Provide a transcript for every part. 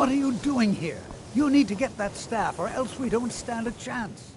What are you doing here? You need to get that staff, or else we don't stand a chance.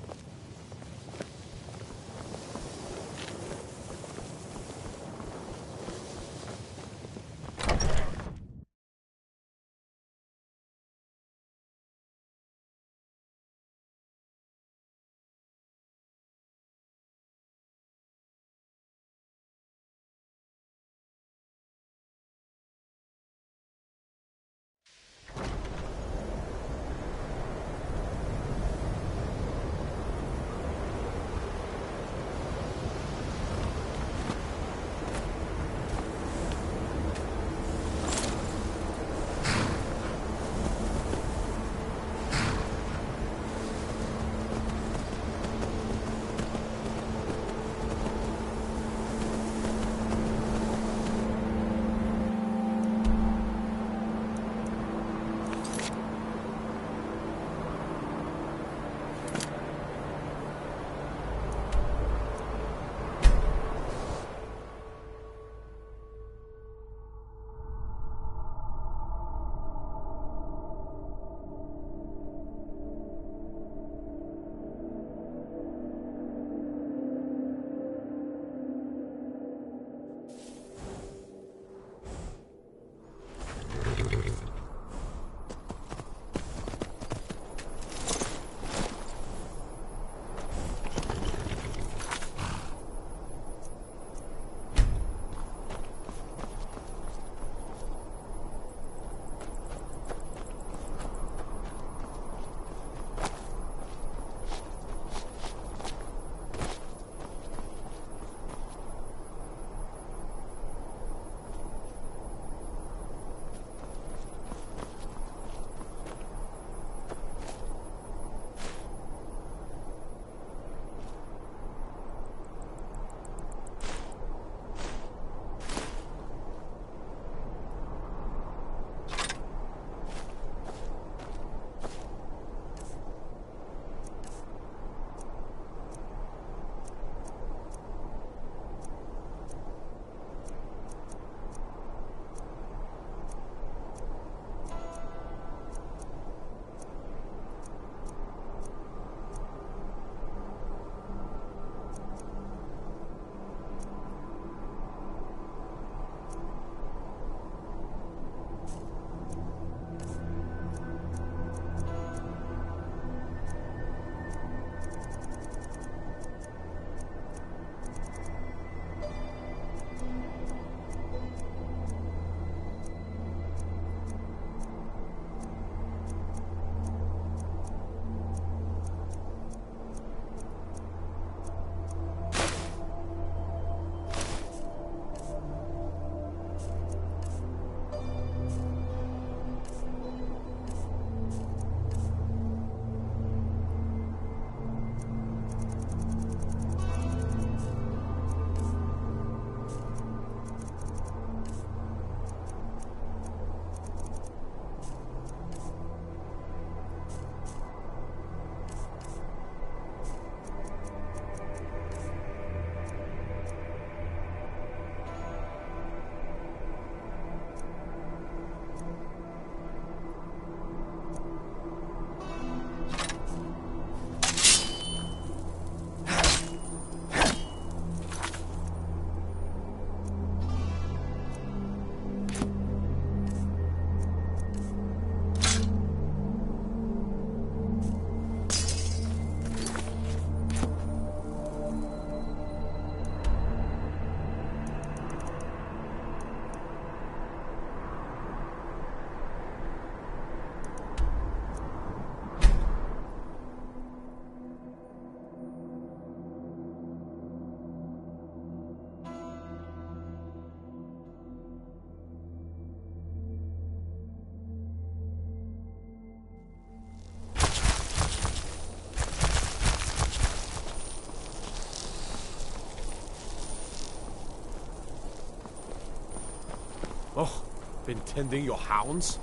Oh, been tending your hounds?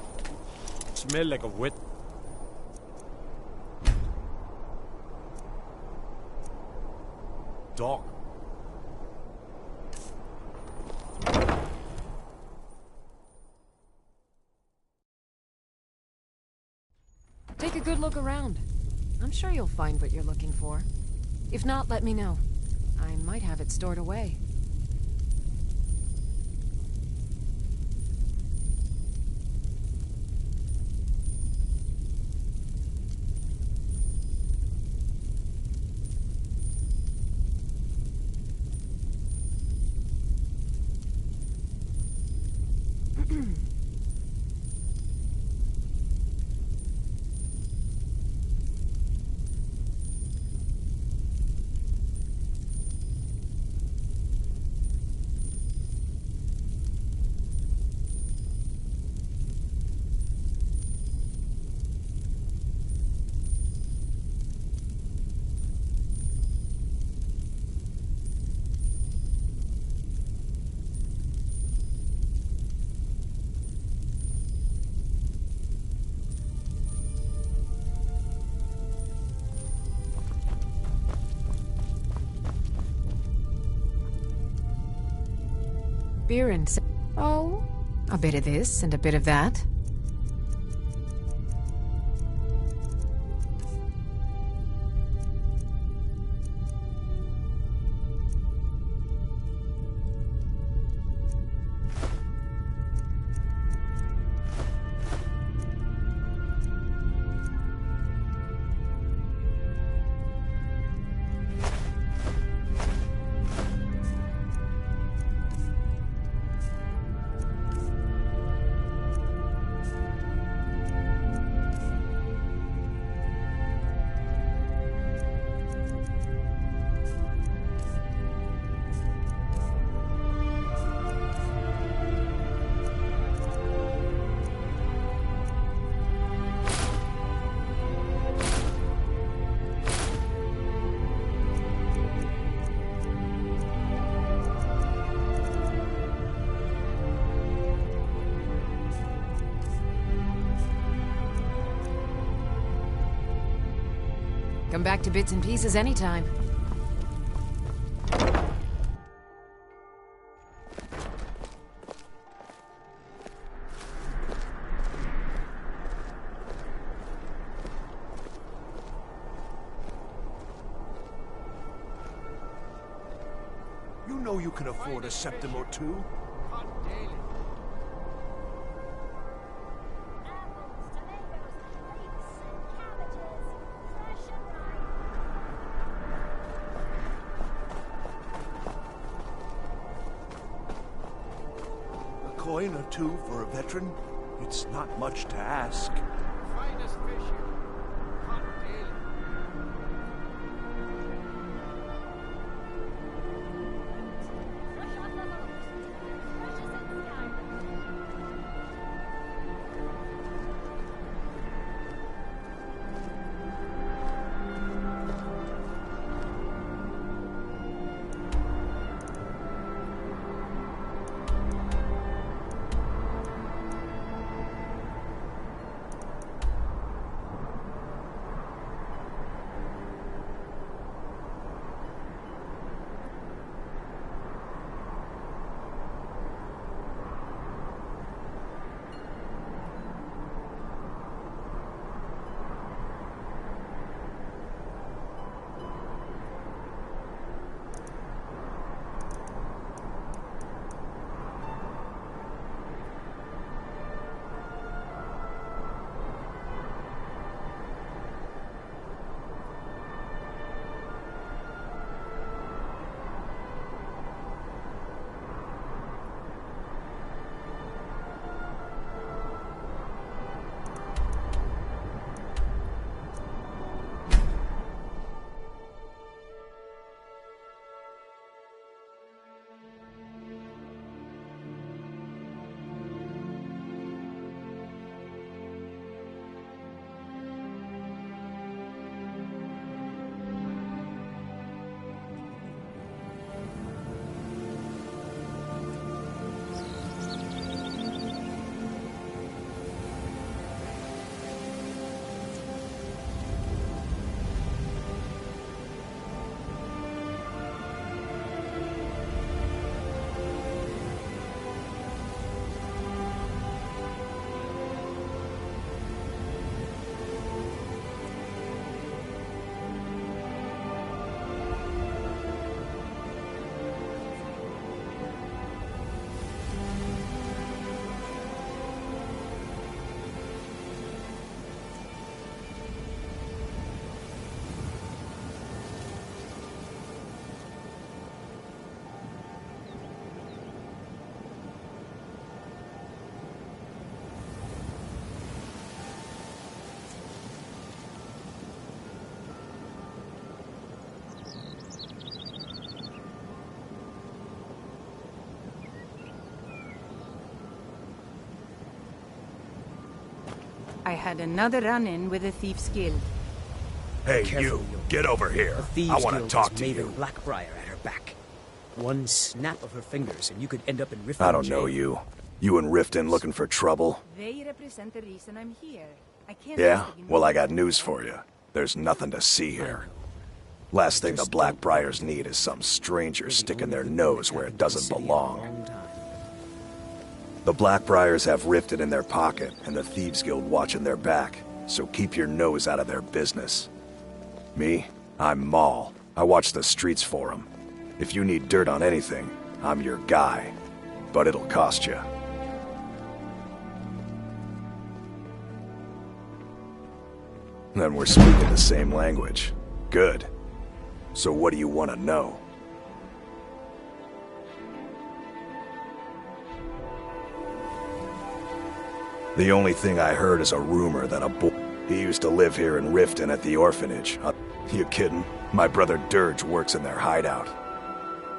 Smell like a wet dog. Take a good look around. I'm sure you'll find what you're looking for. If not, let me know. I might have it stored away. Beer and... Oh, a bit of this and a bit of that. Come back to bits and pieces anytime. You know you can afford a septim or two. A coin or two for a veteran? It's not much to ask. Finest fish here. Caught daily. I had another run-in with the Thieves Guild. Hey, Careful, you! Get over here! The Thieves I want to Guild talk has to Maven you. Blackbriar at her back. One snap of her fingers and you could end up in Riften I don't know jail. you. You and Riften looking for trouble? They represent the reason I'm here. I can't Yeah? just ignore Well, I got them. news for you. There's nothing to see here. Last thing the Blackbriars need is some stranger sticking their nose where it doesn't belong. The Blackbriars have Riften in their pocket and the Thieves Guild watching their back, so keep your nose out of their business. Me? I'm Maul. I watch the streets for them. If you need dirt on anything, I'm your guy. But it'll cost you. Then we're speaking the same language. Good. So what do you want to know? The only thing I heard is a rumor that a boy... He used to live here in Riften at the orphanage. You kidding? My brother Dirge works in their hideout.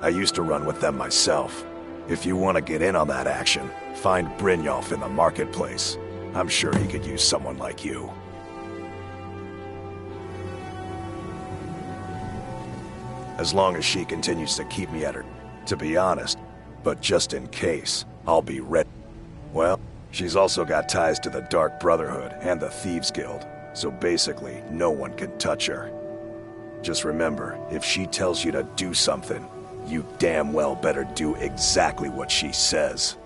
I used to run with them myself. If you want to get in on that action, find Brynjolf in the marketplace. I'm sure he could use someone like you. As long as she continues to keep me at her, to be honest. But just in case, I'll be ready. Well, she's also got ties to the Dark Brotherhood and the Thieves Guild, so basically, no one can touch her. Just remember, if she tells you to do something, you damn well better do exactly what she says.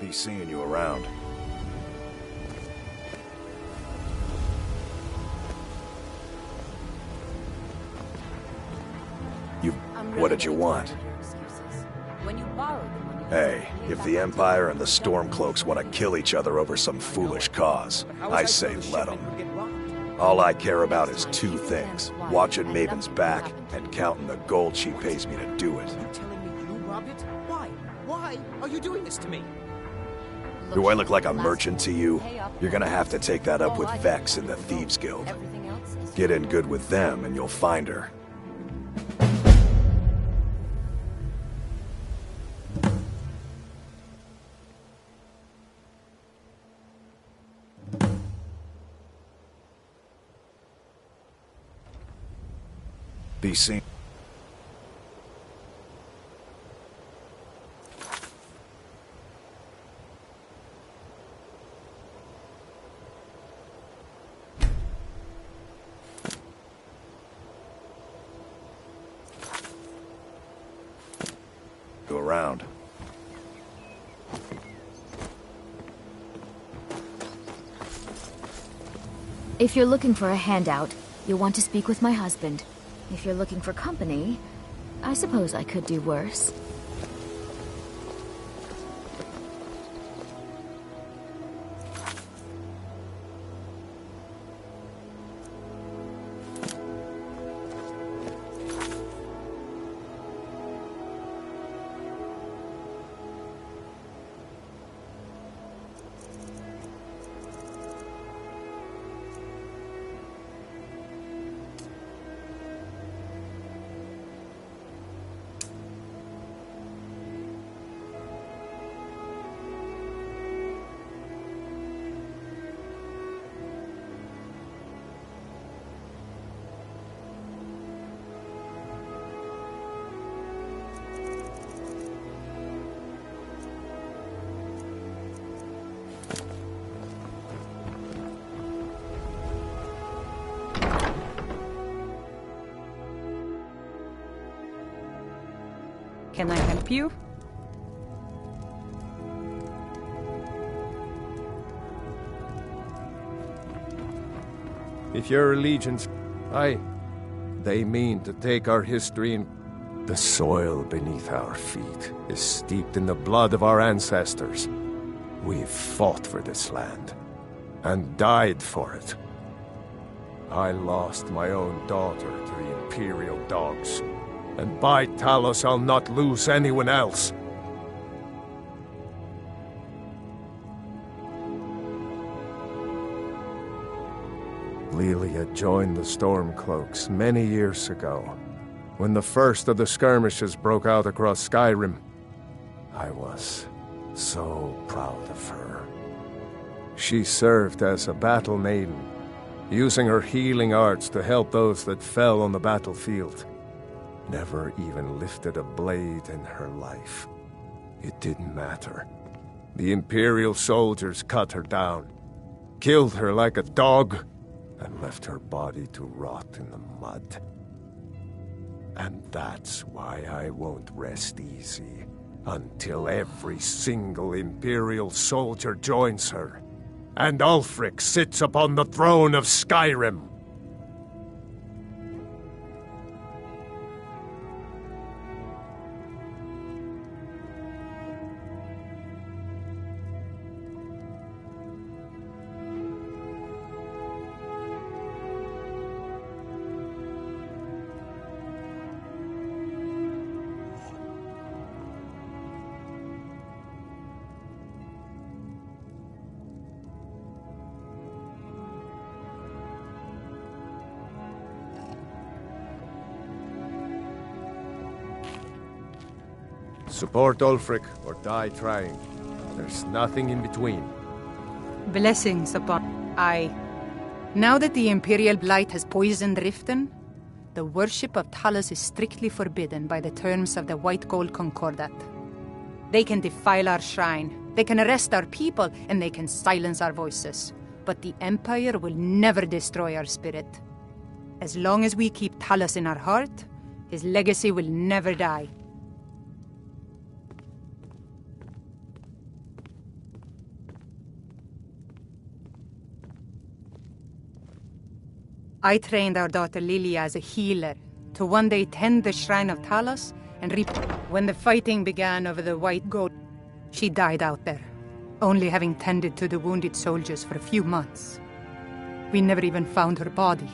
Be seeing you around. What did you want? When you borrow the money, Hey, if the Empire and the Stormcloaks want to kill each other over some foolish cause, I say let them. All I care about is two things: watching Maven's back and counting the gold she pays me to do it. You're telling me you robbed it? Why? Why are you doing this to me? Do I look like a merchant to you? You're gonna have to take that up with Vex in the Thieves Guild. Get in good with them and you'll find her. Be seen. Go around. If you're looking for a handout, you'll want to speak with my husband. If you're looking for company, I suppose I could do worse. Can I help you? If your allegiance... They mean to take our history and... The soil beneath our feet is steeped in the blood of our ancestors. We've fought for this land, and died for it. I lost my own daughter to the Imperial dogs, and by Talos I'll not lose anyone else. Lilia joined the Stormcloaks many years ago, when the first of the skirmishes broke out across Skyrim. I was so proud of her. She served as a battle maiden, using her healing arts to help those that fell on the battlefield. Never even lifted a blade in her life. It didn't matter. The Imperial soldiers cut her down, killed her like a dog, and left her body to rot in the mud. And that's why I won't rest easy until every single Imperial soldier joins her, and Ulfric sits upon the throne of Skyrim. Support Ulfric or die trying. There's nothing in between. Blessings upon I. Now that the Imperial Blight has poisoned Riften, the worship of Talos is strictly forbidden by the terms of the White Gold Concordat. They can defile our shrine, they can arrest our people, and they can silence our voices. But the Empire will never destroy our spirit. As long as we keep Talos in our heart, his legacy will never die. I trained our daughter Lilia as a healer, to one day tend the shrine of Talos and reap. When the fighting began over the White Gold, she died out there, only having tended to the wounded soldiers for a few months. We never even found her body.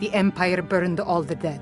The Empire burned all the dead.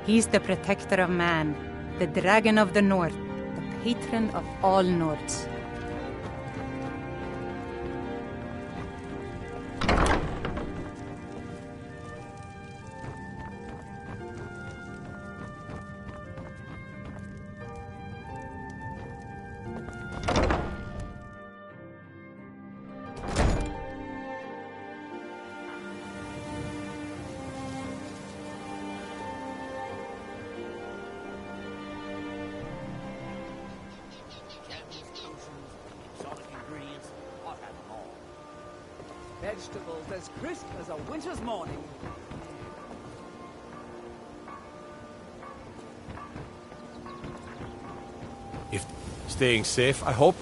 He's the protector of man, the dragon of the north, the patron of all Nords. Vegetables as crisp as a winter's morning. If staying safe, I hope.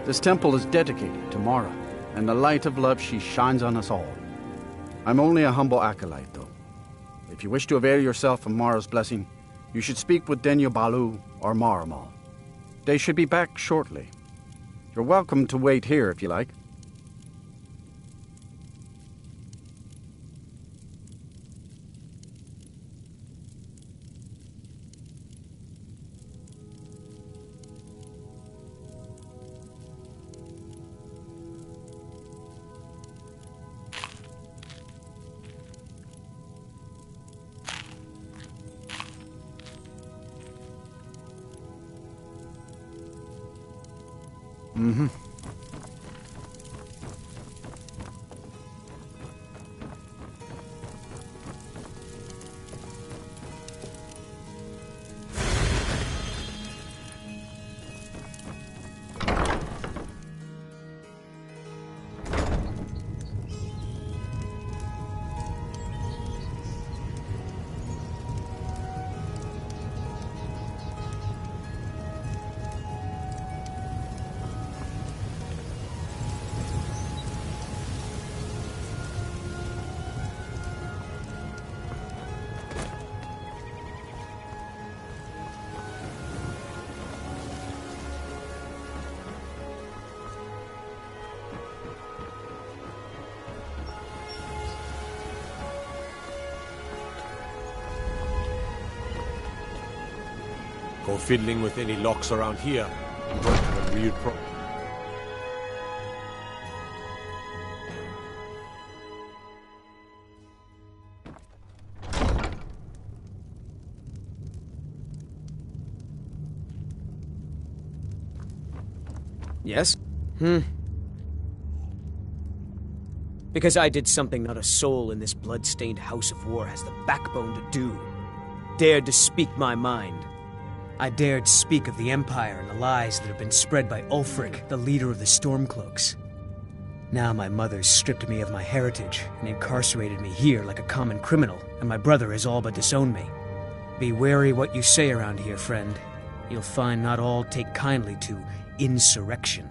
This temple is dedicated to Mara, and the light of love she shines on us all. I'm only a humble acolyte, though. If you wish to avail yourself of Mara's blessing, you should speak with Denya Balu or Maramal. They should be back shortly. You're welcome to wait here if you like. Mm-hmm. Go fiddling with any locks around here. You won't have a real problem. Yes? Because I did something not a soul in this blood-stained house of war has the backbone to do. Dared to speak my mind. I dared speak of the Empire and the lies that have been spread by Ulfric, the leader of the Stormcloaks. Now my mother's stripped me of my heritage and incarcerated me here like a common criminal, and my brother has all but disowned me. Be wary what you say around here, friend. You'll find not all take kindly to insurrection.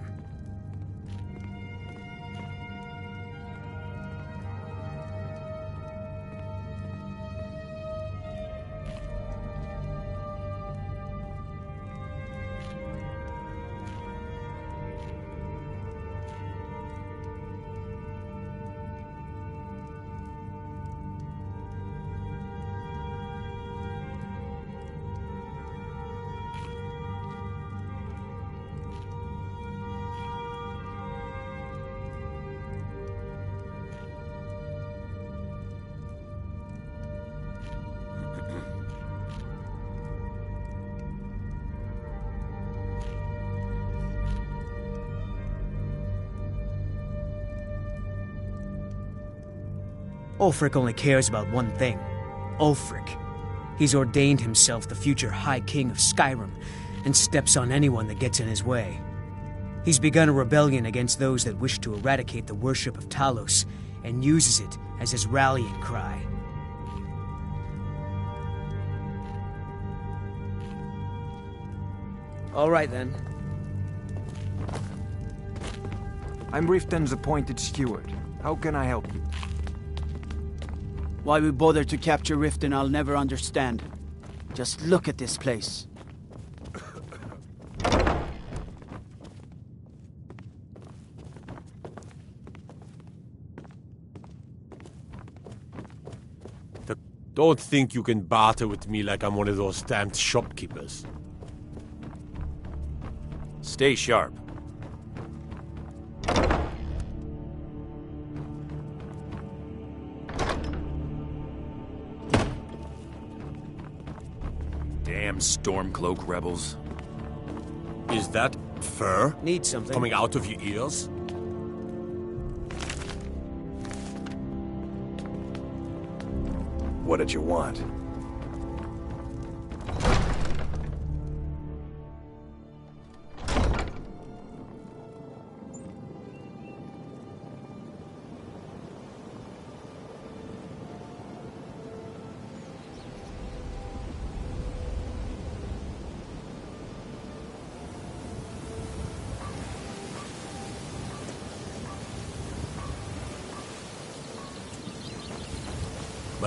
Ulfric only cares about one thing. Ulfric. He's ordained himself the future High King of Skyrim, and steps on anyone that gets in his way. He's begun a rebellion against those that wish to eradicate the worship of Talos, and uses it as his rallying cry. All right, then. I'm Riften's appointed steward. How can I help you? Why we bother to capture Riften, I'll never understand. Just look at this place. Don't think you can barter with me like I'm one of those damned shopkeepers. Stay sharp. Damn Stormcloak rebels. Is that fur? Need something. Coming out of your ears? What did you want?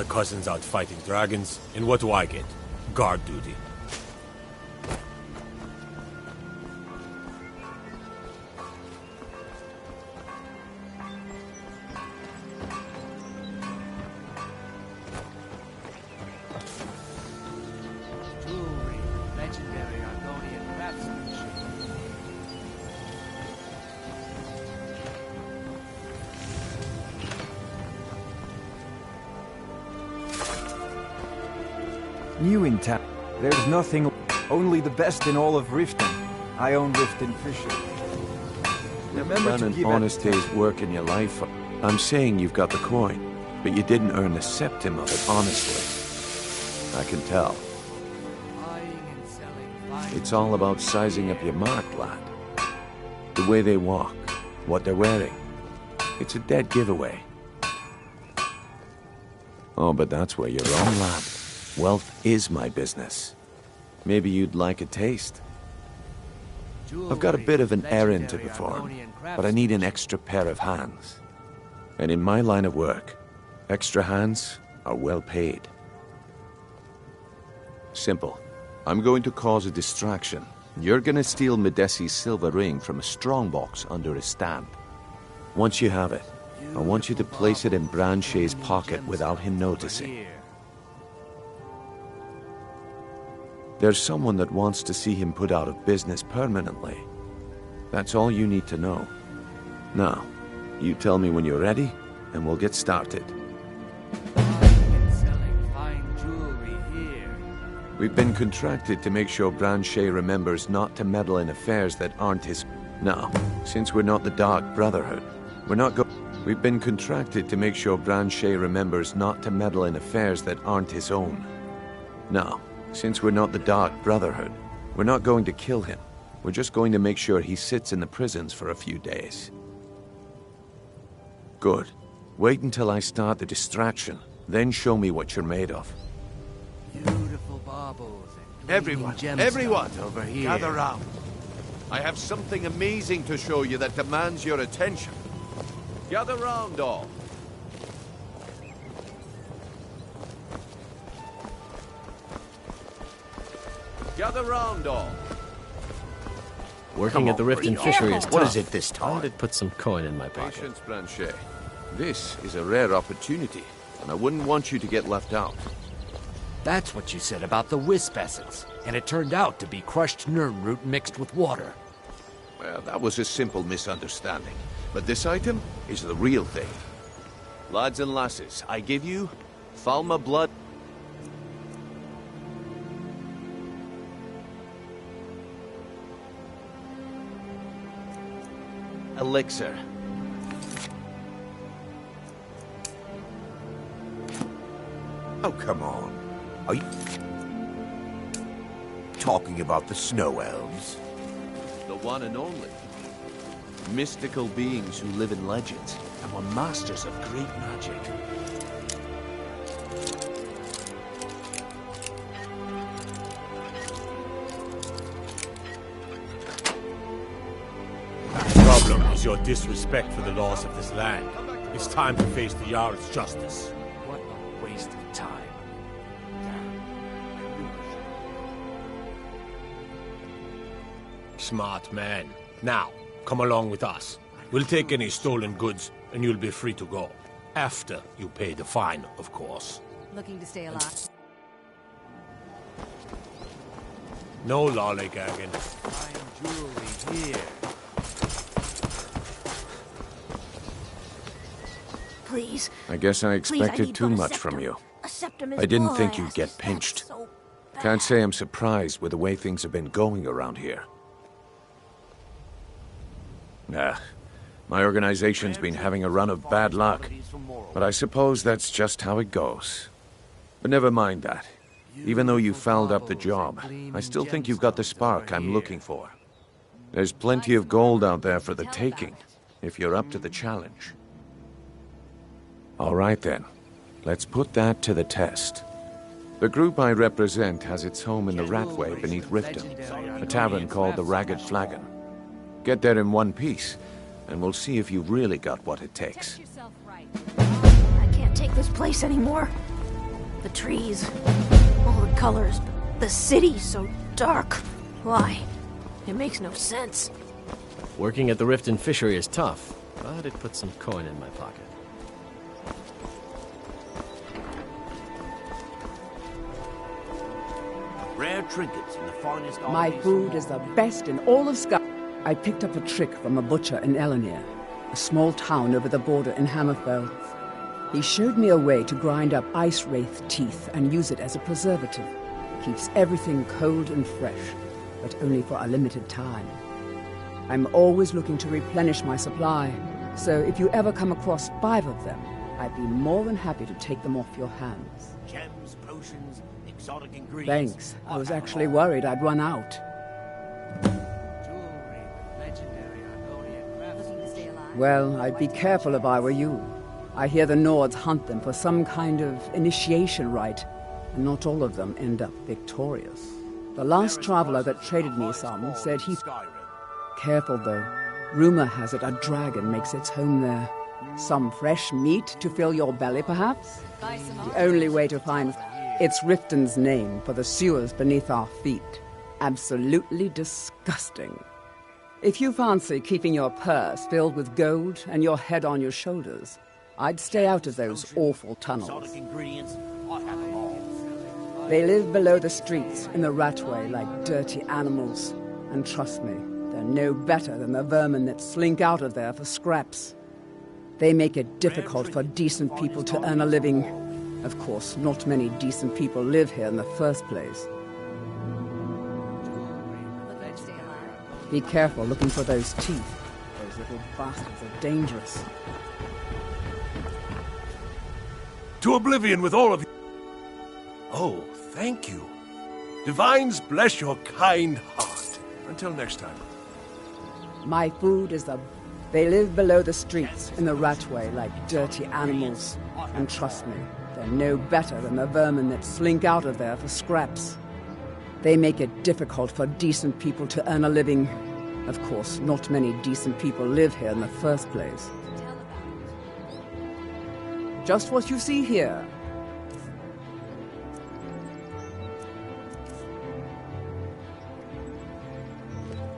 My cousin's out fighting dragons, and what do I get? Guard duty. Jewelry, legendary Argonian craftsmanship. New in town. There's nothing, only the best in all of Riften. I own Riften Fisher. Remember Done to an give honest at- day's work in your life. I'm saying you've got the coin, but you didn't earn a septim of it honestly. I can tell. Buying and selling fine It's all about sizing up your mark, lad. The way they walk, what they're wearing. It's a dead giveaway. Oh, but that's where you're wrong, lad. Wealth is my business. Maybe you'd like a taste. I've got a bit of an errand to perform, but I need an extra pair of hands. And in my line of work, extra hands are well paid. Simple. I'm going to cause a distraction. You're gonna steal Medesi's silver ring from a strongbox under his stamp. Once you have it, I want you to place it in Branche's pocket without him noticing. There's someone that wants to see him put out of business permanently. That's all you need to know. Now, you tell me when you're ready, and we'll get started. buying and selling fine jewelry here. We've been contracted to make sure Branche remembers not to meddle in affairs that aren't his... Now, since we're not the Dark Brotherhood, we're not go... We've been contracted to make sure Branche remembers not to meddle in affairs that aren't his own. Now, since we're not the Dark Brotherhood, we're not going to kill him. We're just going to make sure he sits in the prisons for a few days. Good. Wait until I start the distraction, then show me what you're made of. Beautiful baubles and Everyone, gemstones everyone, over here. gather round. I have something amazing to show you that demands your attention. Gather round, all. Gather round, all. Working at the Riften Fishery is tough. What is it this I wanted to put some coin in my pocket. Patience, Branche. This is a rare opportunity, and I wouldn't want you to get left out. That's what you said about the wisp essence, and it turned out to be crushed nirn root mixed with water. Well, that was a simple misunderstanding. But this item is the real thing. Lads and lasses, I give you Falma blood. Elixir. Oh, come on. Are you talking about the snow elves? The one and only. Mystical beings who live in legends and were masters of great magic. The problem is your disrespect for the laws of this land. It's time to face the Jarl's justice. What a waste of time. Smart man. Now, come along with us. We'll take any stolen goods, and you'll be free to go. After you pay the fine, of course. Looking to stay alive. No lollygagging. Fine jewelry here. Please. I guess I Please, I expected need too but a much from septum. you. A septum is I didn't all think I you'd ask. get pinched. Can't say I'm surprised with the way things have been going around here. Nah, my organization's been having a run of bad luck, but I suppose that's just how it goes. But never mind that. Even though you fouled up the job, I still think you've got the spark I'm looking for. There's plenty of gold out there for the taking, if you're up to the challenge. All right then, let's put that to the test. The group I represent has its home in the Ratway beneath Riften, a tavern called the Ragged Flagon. Get there in one piece, and we'll see if you've really got what it takes. I can't take this place anymore. The trees, all the colors, but the city's so dark. Why? It makes no sense. Working at the Riften fishery is tough, but it puts some coin in my pocket. Rare trinkets and the finest My food is the best in all of Skyrim. I picked up a trick from a butcher in Elenir, a small town over the border in Hammerfell. He showed me a way to grind up ice wraith teeth and use it as a preservative. Keeps everything cold and fresh, but only for a limited time. I'm always looking to replenish my supply, so if you ever come across 5 of them, I'd be more than happy to take them off your hands. Gems, potions, exotic ingredients. Thanks. I was actually worried I'd run out. Well, I'd be careful if I were you. I hear the Nords hunt them for some kind of initiation rite, and not all of them end up victorious. The last traveler that traded me some said he... Careful, though. Rumor has it a dragon makes its home there. Some fresh meat to fill your belly, perhaps? The only way to find... It's Riften's name for the sewers beneath our feet. Absolutely disgusting. If you fancy keeping your purse filled with gold and your head on your shoulders, I'd stay out of those awful tunnels. They live below the streets in the ratway like dirty animals. And trust me, they're no better than the vermin that slink out of there for scraps. They make it difficult for decent people to earn a living. Of course, not many decent people live here in the first place. Be careful looking for those teeth. Those little bastards are dangerous. To oblivion with all of you. Oh, thank you. Divines bless your kind heart. Until next time. My food is the... They live below the streets in the ratway like dirty animals. And trust me, they're no better than the vermin that slink out of there for scraps. They make it difficult for decent people to earn a living. Of course, not many decent people live here in the first place. Just what you see here.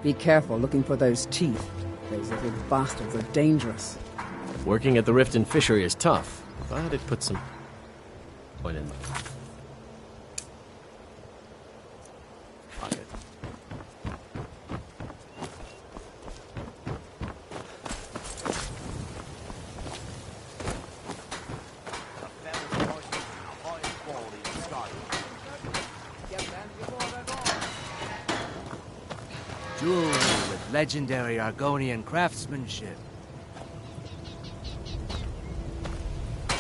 Be careful looking for those teeth. Those little bastards are dangerous. Working at the Riften fishery is tough, but it puts some coin in my pocket. Jewelry with legendary Argonian craftsmanship.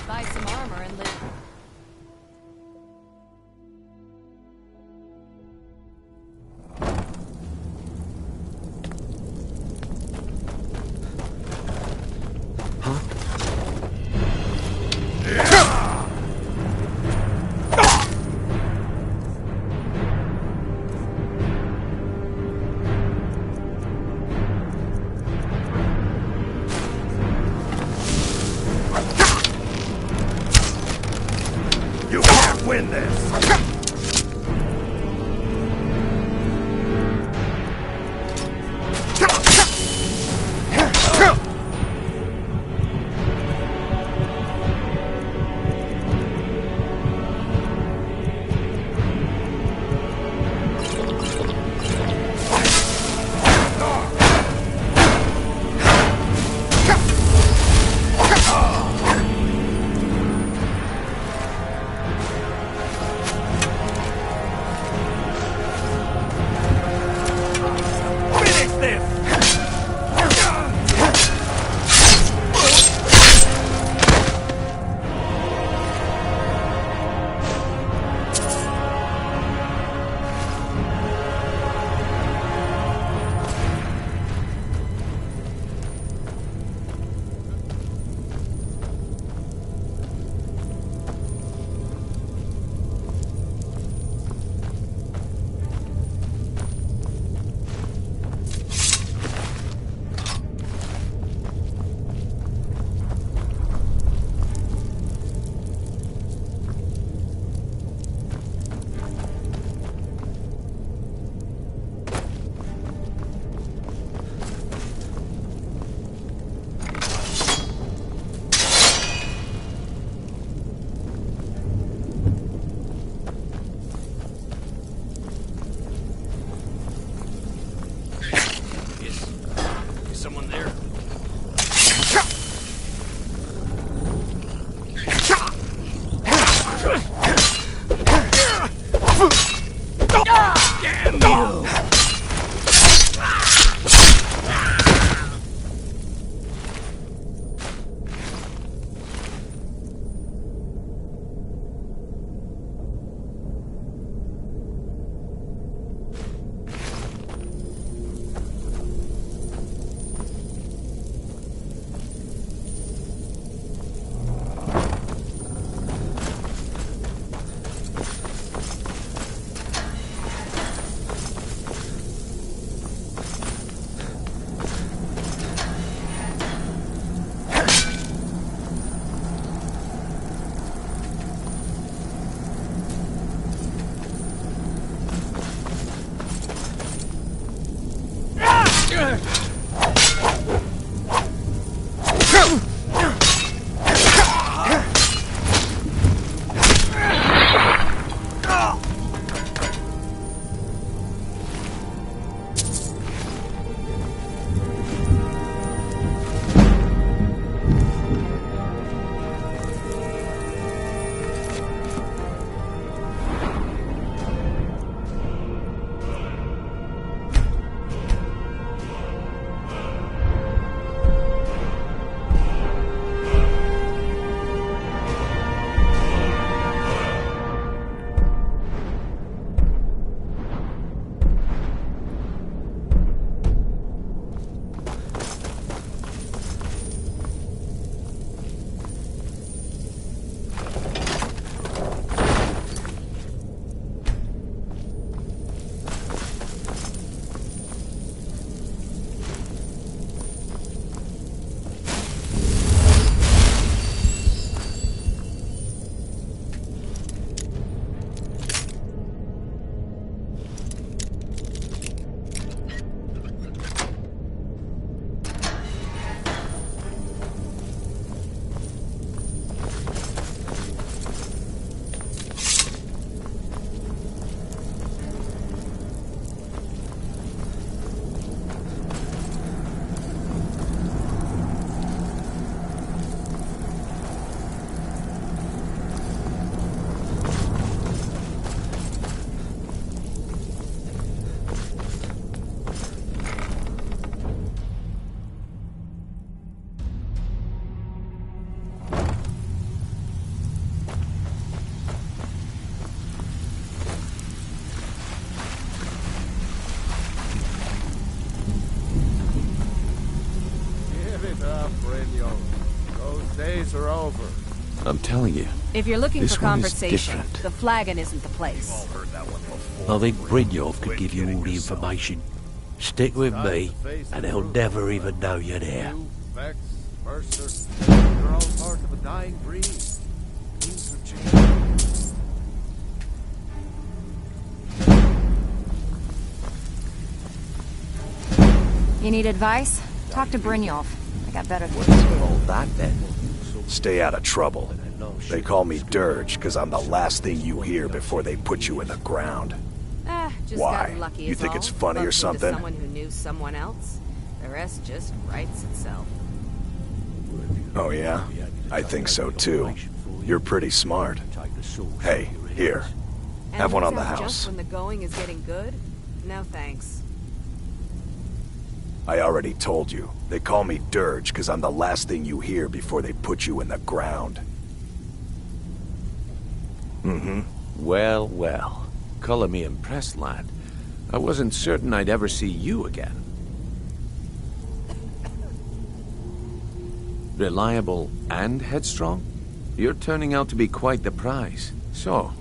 Buy some armor and live. Days are over. I'm telling you. If you're looking this for one is conversation, different. the flagon isn't the place. I think Brynjolf could give you all the information. Stick with me, and he'll never even know you're there. Vex, Mercer, they're all part of a dying breed. Things have changed. You need advice? Talk to Brynjolf. I got better things What's to do. all that then? Stay out of trouble. They call me Dirge because I'm the last thing you hear before they put you in the ground. Just Why? got lucky You is think all. it's funny or Bumped into something? Someone who knew someone else. The rest just writes itself. Oh yeah? I think so too. You're pretty smart. Hey, here. And Have one on the leaves out house. Just when the going is getting good? No thanks. I already told you. They call me Dirge because I'm the last thing you hear before they put you in the ground. Mm-hmm. Well, well. Color me impressed, lad. I wasn't certain I'd ever see you again. Reliable and headstrong? You're turning out to be quite the prize. So,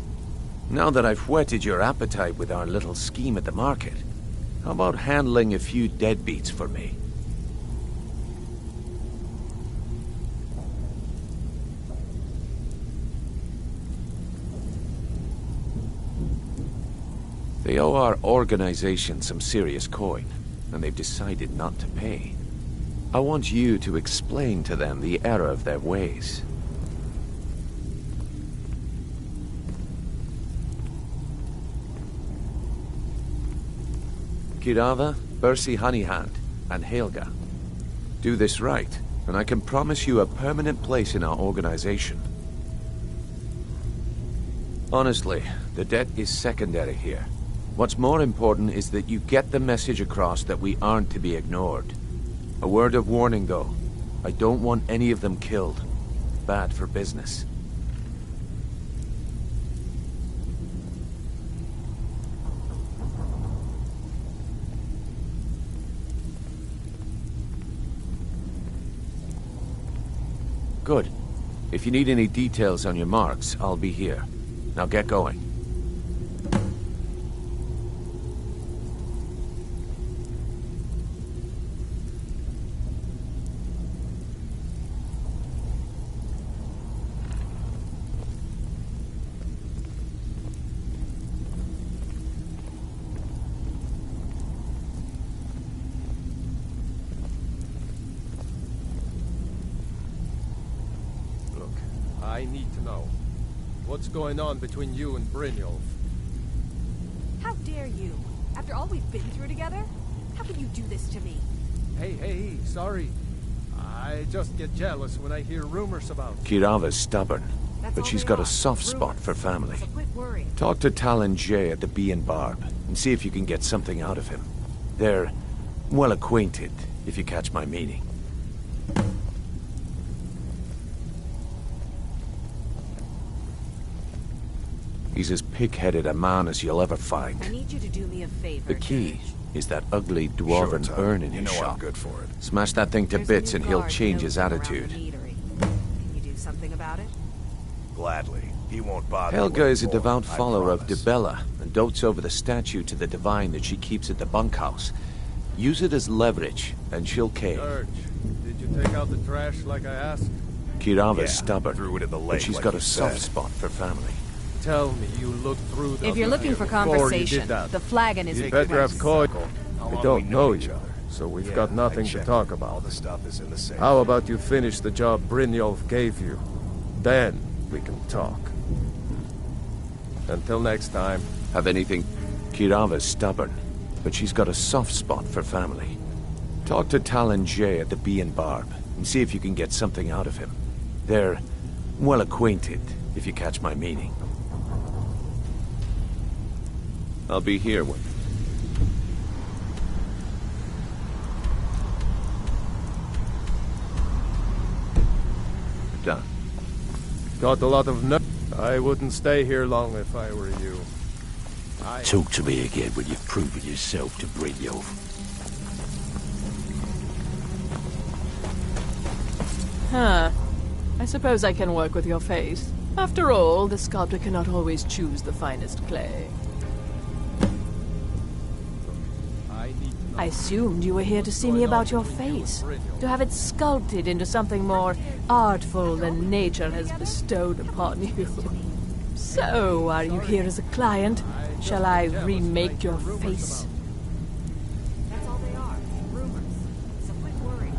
now that I've whetted your appetite with our little scheme at the market, how about handling a few deadbeats for me? They owe our organization some serious coin, and they've decided not to pay. I want you to explain to them the error of their ways. Kirava, Bersi Honeyhand, and Helga. Do this right, and I can promise you a permanent place in our organization. Honestly, the debt is secondary here. What's more important is that you get the message across that we aren't to be ignored. A word of warning, though. I don't want any of them killed. Bad for business. Good. If you need any details on your marks, I'll be here. Now get going. I need to know. What's going on between you and Brynjolf? How dare you? After all we've been through together? How can you do this to me? Hey, sorry. I just get jealous when I hear rumors about you. Kirava's stubborn, but she's got a soft spot for family. Talk to Talon Jay at the Bee and Barb, and see if you can get something out of him. They're well acquainted, if you catch my meaning. He's as pig-headed a man as you'll ever find. I need you to do me a favor. The key is that ugly dwarven urn in his shop. I'm good for it. Smash that thing to bits and he'll change his attitude. Can you do something about it? Gladly. He won't bother. Helga is a anymore, devout I follower of promise. Dibella and dotes over the statue to the divine that she keeps at the bunkhouse. Use it as leverage, and she'll cave. Serge, did you take out the trash like I asked? Kirava's stubborn, threw it in the but lake she's like got you a soft said. spot for family. Tell me you looked through the... If you're looking for before you conversation, did that. the flagon is... You better have coin. long I don't we know know you, each other. so we've Yeah, got nothing I to checked. talk about. All the stuff is in the safe. How about you finish the job Brynjolf gave you? Then we can talk. Until next time. Have anything? Kirava's stubborn, but she's got a soft spot for family. Talk to Talon Jay at the Bee and Barb, and see if you can get something out of him. They're well acquainted, if you catch my meaning. I'll be here when... Done. Got a lot of I wouldn't stay here long if I were you. Talk to me again when you've proven yourself to Brynjolf. Huh. I suppose I can work with your face. After all, the sculptor cannot always choose the finest clay. I assumed you were here to see me about your face, to have it sculpted into something more artful than nature has bestowed upon you. So, are you here as a client? Shall I remake your face? That's all they are. Rumors. So quit worrying.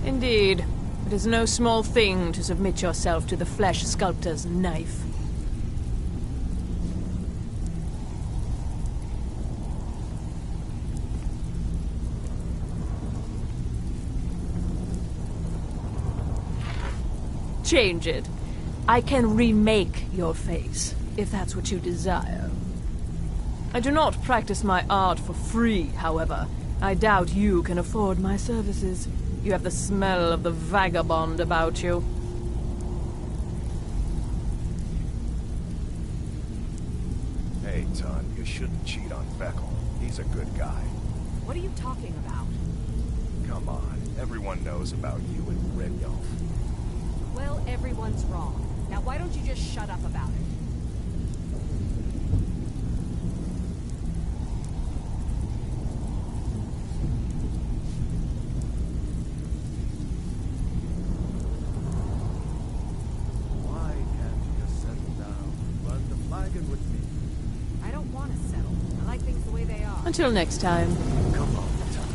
Indeed. It is no small thing to submit yourself to the flesh sculptor's knife. Change it. I can remake your face, if that's what you desire. I do not practice my art for free, however. I doubt you can afford my services. You have the smell of the vagabond about you. Hey, Ton, you shouldn't cheat on Veckel. He's a good guy. What are you talking about? Come on, everyone knows about you and Brynjolf. Well, everyone's wrong. Now why don't you just shut up about it? Why can't you just settle down? Run the flagon with me. I don't want to settle. I like things the way they are. Until next time. Come on, Tom.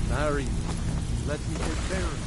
Marry me. Let me take care of you.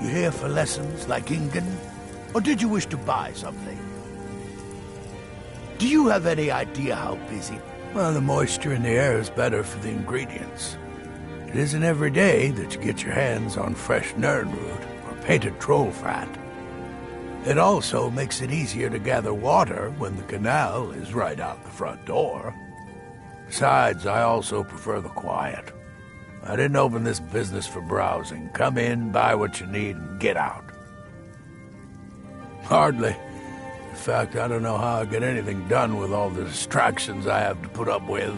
You here for lessons like Ingen? Or did you wish to buy something? Do you have any idea how busy? Well, the moisture in the air is better for the ingredients. It isn't every day that you get your hands on fresh nernroot or painted troll fat. It also makes it easier to gather water when the canal is right out the front door. Besides, I also prefer the quiet. I didn't open this business for browsing. Come in, buy what you need, and get out. Hardly. In fact, I don't know how I get anything done with all the distractions I have to put up with.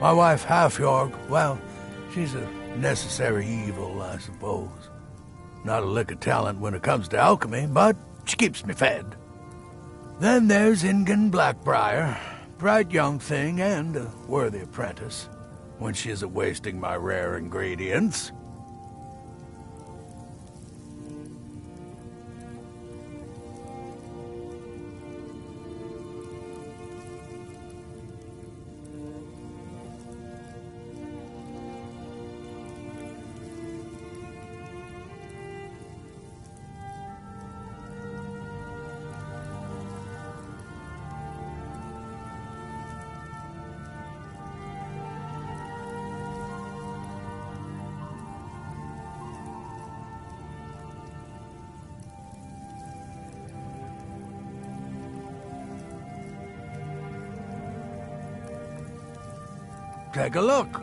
My wife, Half-York, well, she's a necessary evil, I suppose. Not a lick of talent when it comes to alchemy, but she keeps me fed. Then there's Ingen Blackbriar, bright young thing and a worthy apprentice, when she isn't wasting my rare ingredients. Take a look.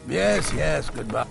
Yes, yes, goodbye.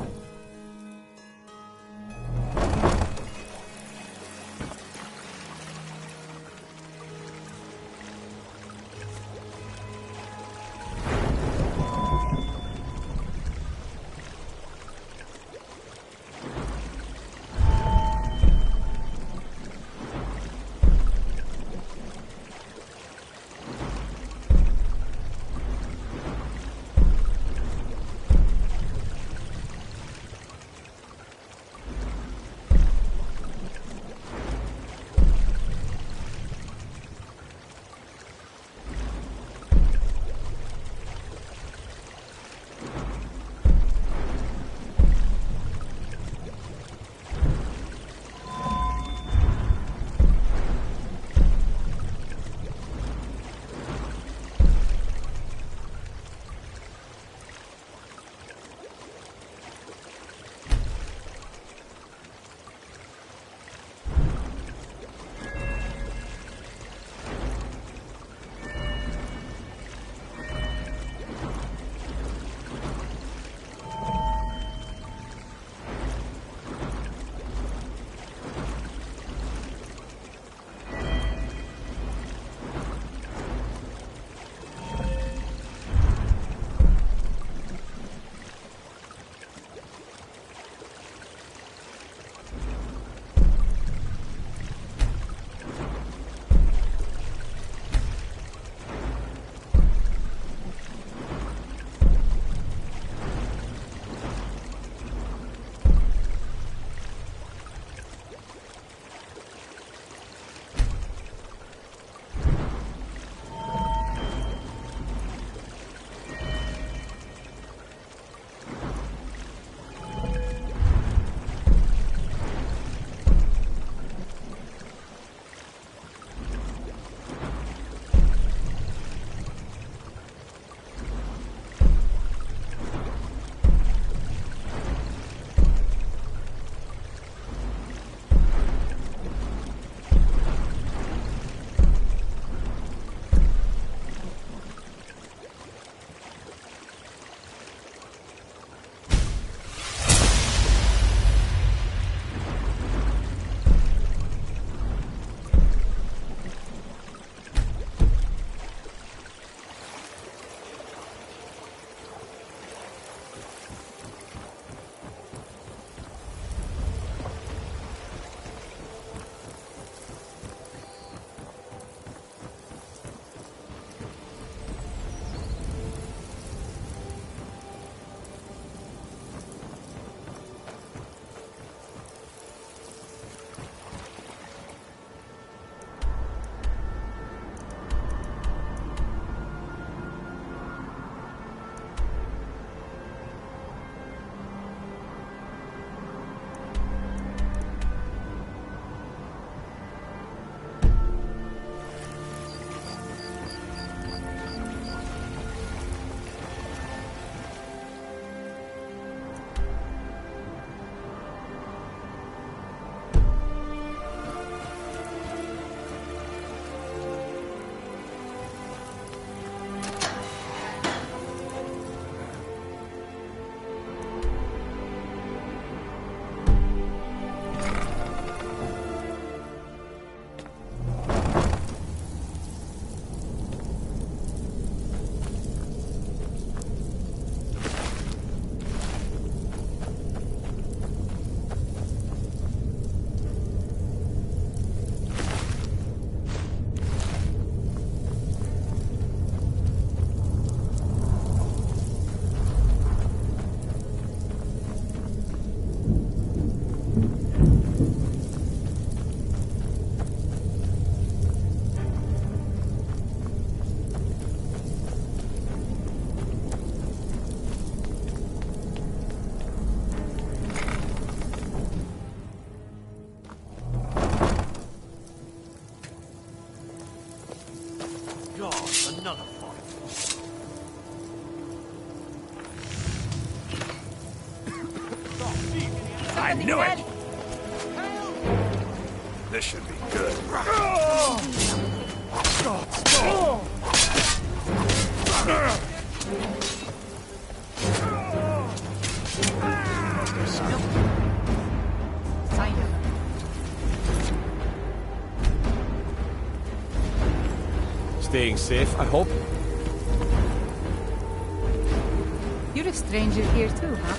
another fight. I knew it! This should be good. Staying safe, I hope. You're a stranger here too, huh?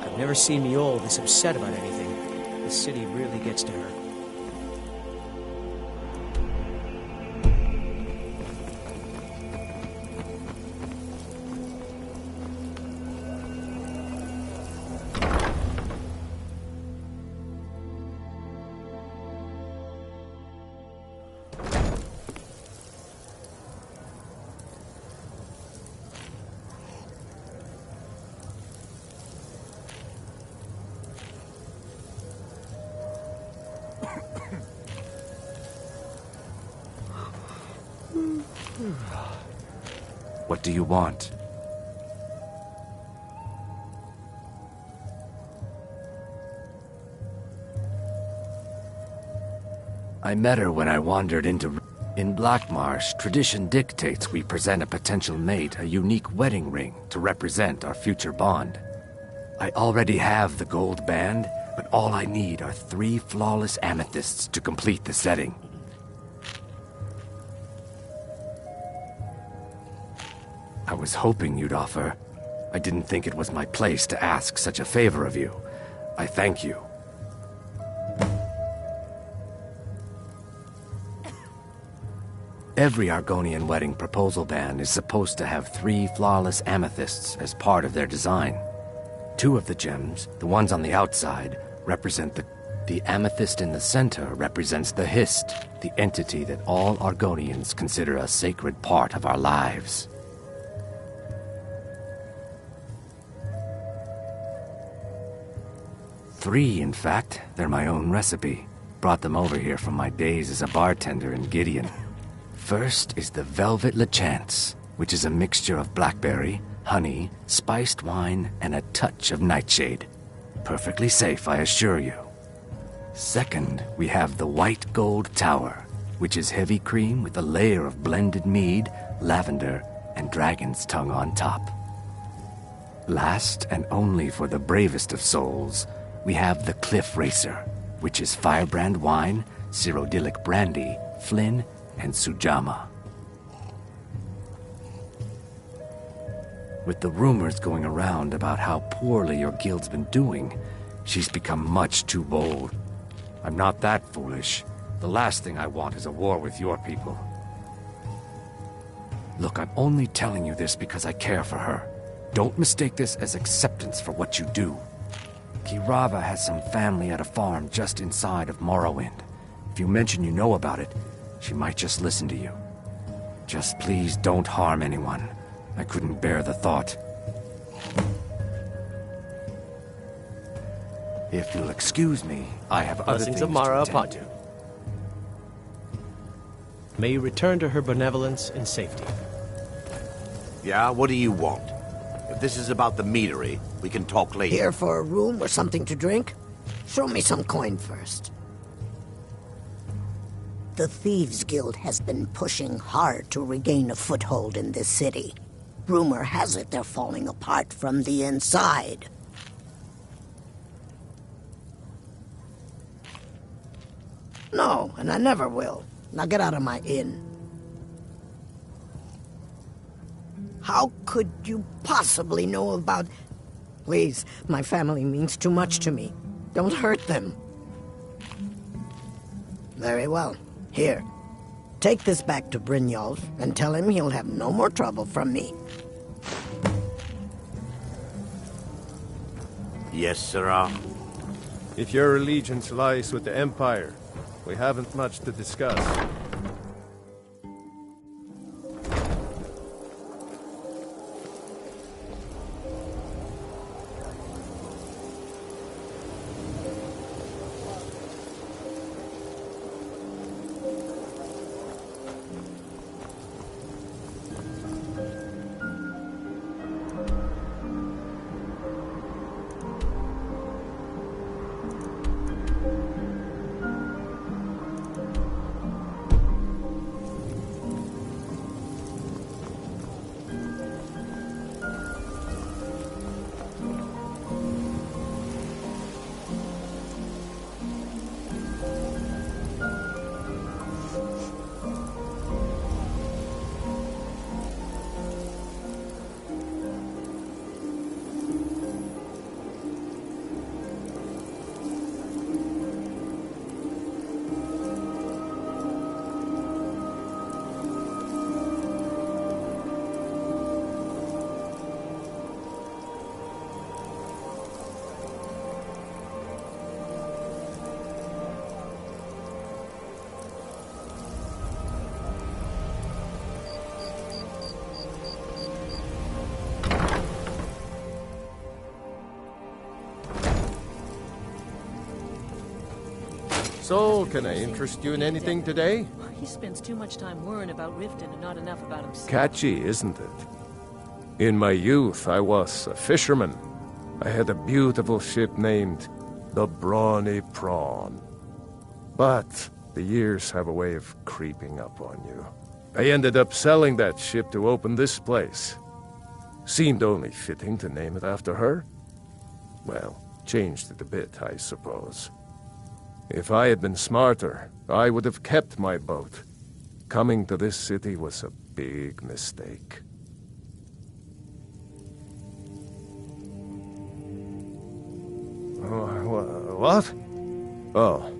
I've never seen Miol this upset about anything. The city really gets to her. What do you want? I met her when I wandered into... In Blackmarsh, tradition dictates we present a potential mate a unique wedding ring to represent our future bond. I already have the gold band, but all I need are 3 flawless amethysts to complete the setting. I was hoping you'd offer. I didn't think it was my place to ask such a favor of you. I thank you. Every Argonian wedding proposal band is supposed to have 3 flawless amethysts as part of their design. 2 of the gems, the ones on the outside, represent the amethyst in the center represents the Hist, the entity that all Argonians consider a sacred part of our lives. Three, in fact. They're my own recipe. Brought them over here from my days as a bartender in Gideon. First is the Velvet Lechance, which is a mixture of blackberry, honey, spiced wine, and a touch of nightshade. Perfectly safe, I assure you. Second, we have the White Gold Tower, which is heavy cream with a layer of blended mead, lavender, and dragon's tongue on top. Last, and only for the bravest of souls, we have the Cliff Racer, which is firebrand wine, Cyrodiilic brandy, Flynn, and Sujamma. With the rumors going around about how poorly your guild's been doing, she's become much too bold. I'm not that foolish. The last thing I want is a war with your people. Look, I'm only telling you this because I care for her. Don't mistake this as acceptance for what you do. Kirava has some family at a farm just inside of Morrowind. If you mention you know about it, she might just listen to you. Just please don't harm anyone. I couldn't bear the thought. If you'll excuse me, I have other things Blessings of Mara to upon attend you. May you return to her benevolence in safety. Yeah, what do you want? If this is about the meadery, we can talk later. Here for a room or something to drink? Show me some coin first. The Thieves Guild has been pushing hard to regain a foothold in this city. Rumor has it they're falling apart from the inside. No, and I never will. Now get out of my inn. How could you possibly know about... Please, my family means too much to me. Don't hurt them. Very well. Here. Take this back to Brynjolf and tell him he'll have no more trouble from me. Yes, sirrah. If your allegiance lies with the Empire, we haven't much to discuss. So, can I interest you in anything today? He spends too much time worrying about Riften and not enough about himself. Catchy, isn't it? In my youth, I was a fisherman. I had a beautiful ship named the Brawny Prawn. But the years have a way of creeping up on you. I ended up selling that ship to open this place. Seemed only fitting to name it after her. Well, changed it a bit, I suppose. If I had been smarter, I would have kept my boat. Coming to this city was a big mistake. What? Oh.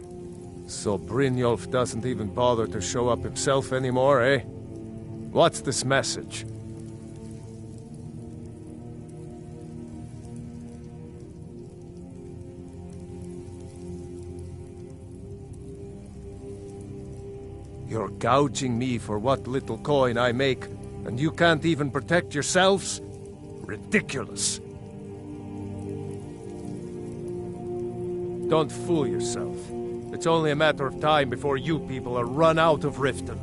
So Brynjolf doesn't even bother to show up himself anymore, eh? What's this message? You're gouging me for what little coin I make, and you can't even protect yourselves? Ridiculous. Don't fool yourself. It's only a matter of time before you people are run out of Riften.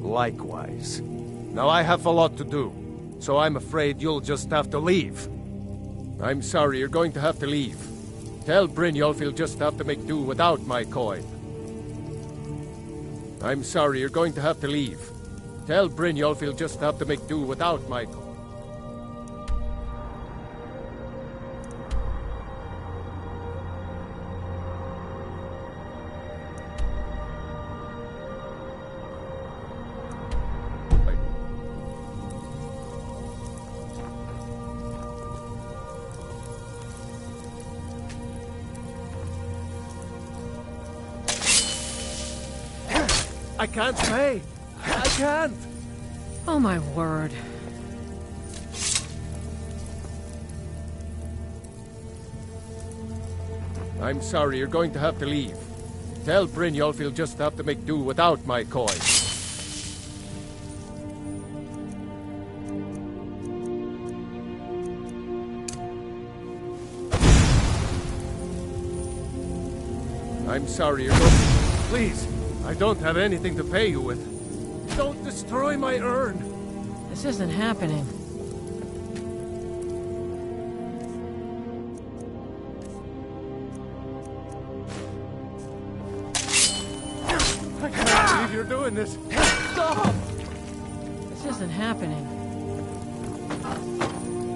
Likewise. Now I have a lot to do, so I'm afraid you'll just have to leave. I'm sorry, you're going to have to leave. Tell Brynjolf he'll just have to make do without my coin. I'm sorry, you're going to have to leave. Tell Brynjolf he'll just have to make do without my coin. I can't pay! I can't! Oh my word. I'm sorry, you're going to have to leave. Tell Brynjolf he'll just have to make do without my coin. I'm sorry, you're going to... Please! I don't have anything to pay you with. Don't destroy my urn! This isn't happening. I can't believe you're doing this! Stop! This isn't happening.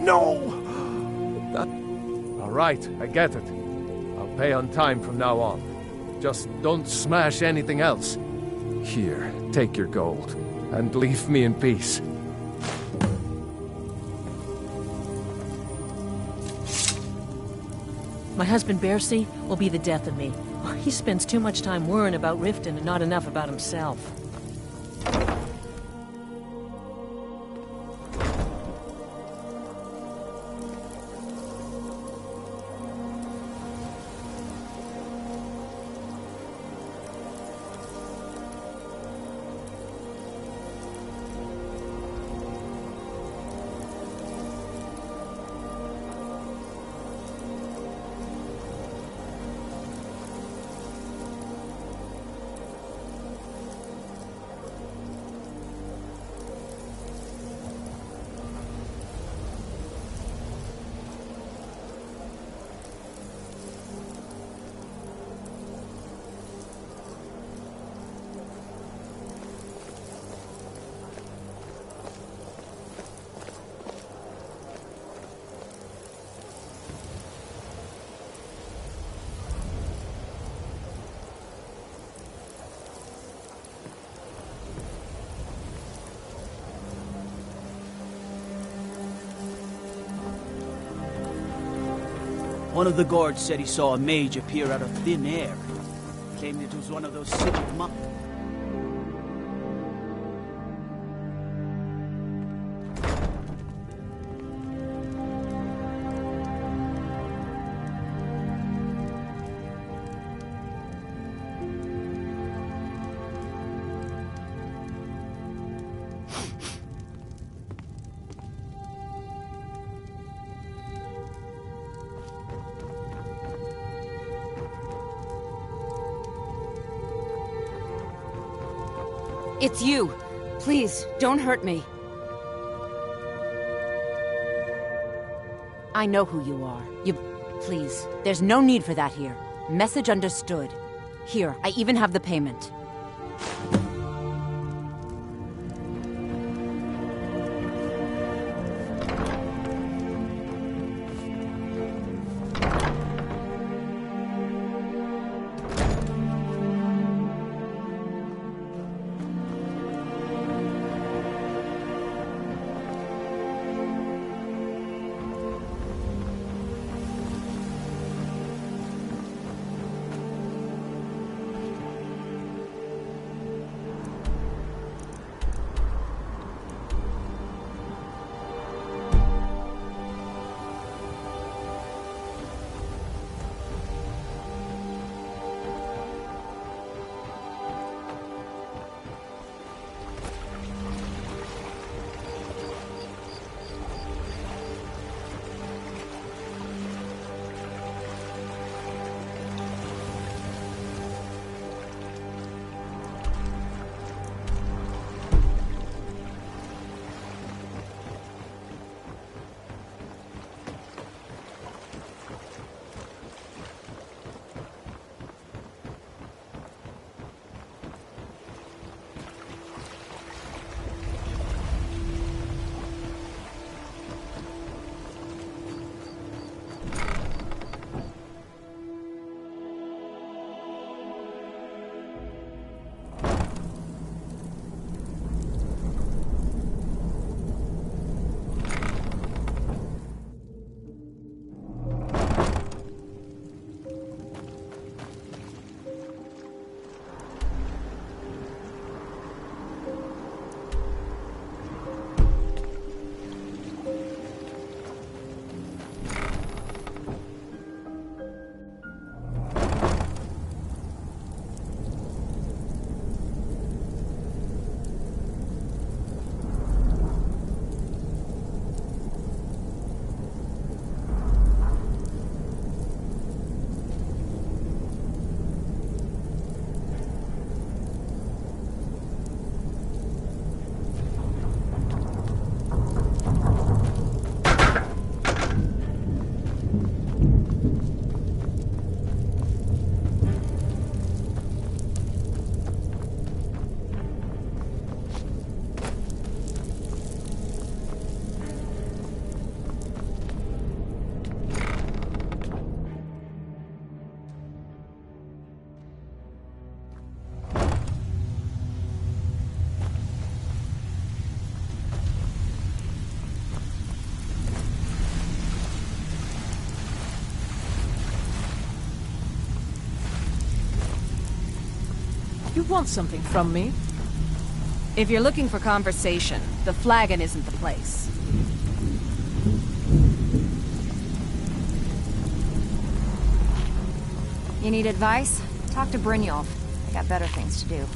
No! All right, I get it. I'll pay on time from now on. Just don't smash anything else. Here, take your gold, and leave me in peace. My husband Bercy will be the death of me. He spends too much time worrying about Riften and not enough about himself. One of the guards said he saw a mage appear out of thin air. Claimed it was one of those city monks. It's you. Please, don't hurt me. I know who you are. Please, there's no need for that here. Message understood. Here, I even have the payment. You want something from me? If you're looking for conversation, the flagon isn't the place. You need advice? Talk to Brynjolf. I got better things to do.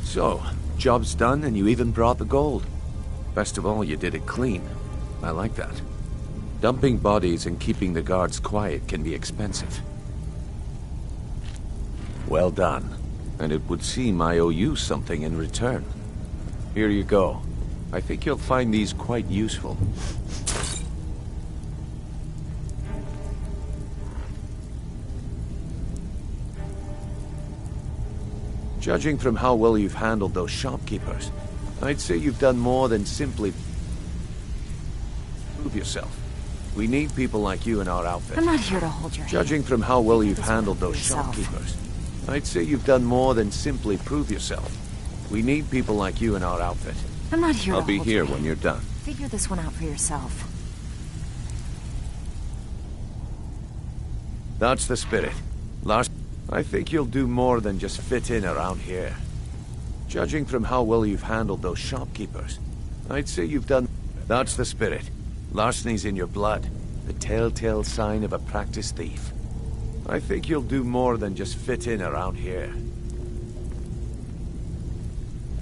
So, job's done and you even brought the gold. Best of all, you did it clean. I like that. Dumping bodies and keeping the guards quiet can be expensive. Well done. And it would seem I owe you something in return. Here you go. I think you'll find these quite useful. Judging from how well you've handled those shopkeepers, I'd say you've done more than simply prove yourself. We need people like you in our outfit. I'm not here to hold your hand. Judging from how well you've handled those shopkeepers, I'd say you've done more than simply prove yourself. We need people like you in our outfit. I'm not here to I'll be hold here your when hand. you're done. Figure this one out for yourself. That's the spirit. Lars, I think you'll do more than just fit in around here. Judging from how well you've handled those shopkeepers, I'd say you've done... That's the spirit. Larceny's in your blood. The telltale sign of a practiced thief. I think you'll do more than just fit in around here.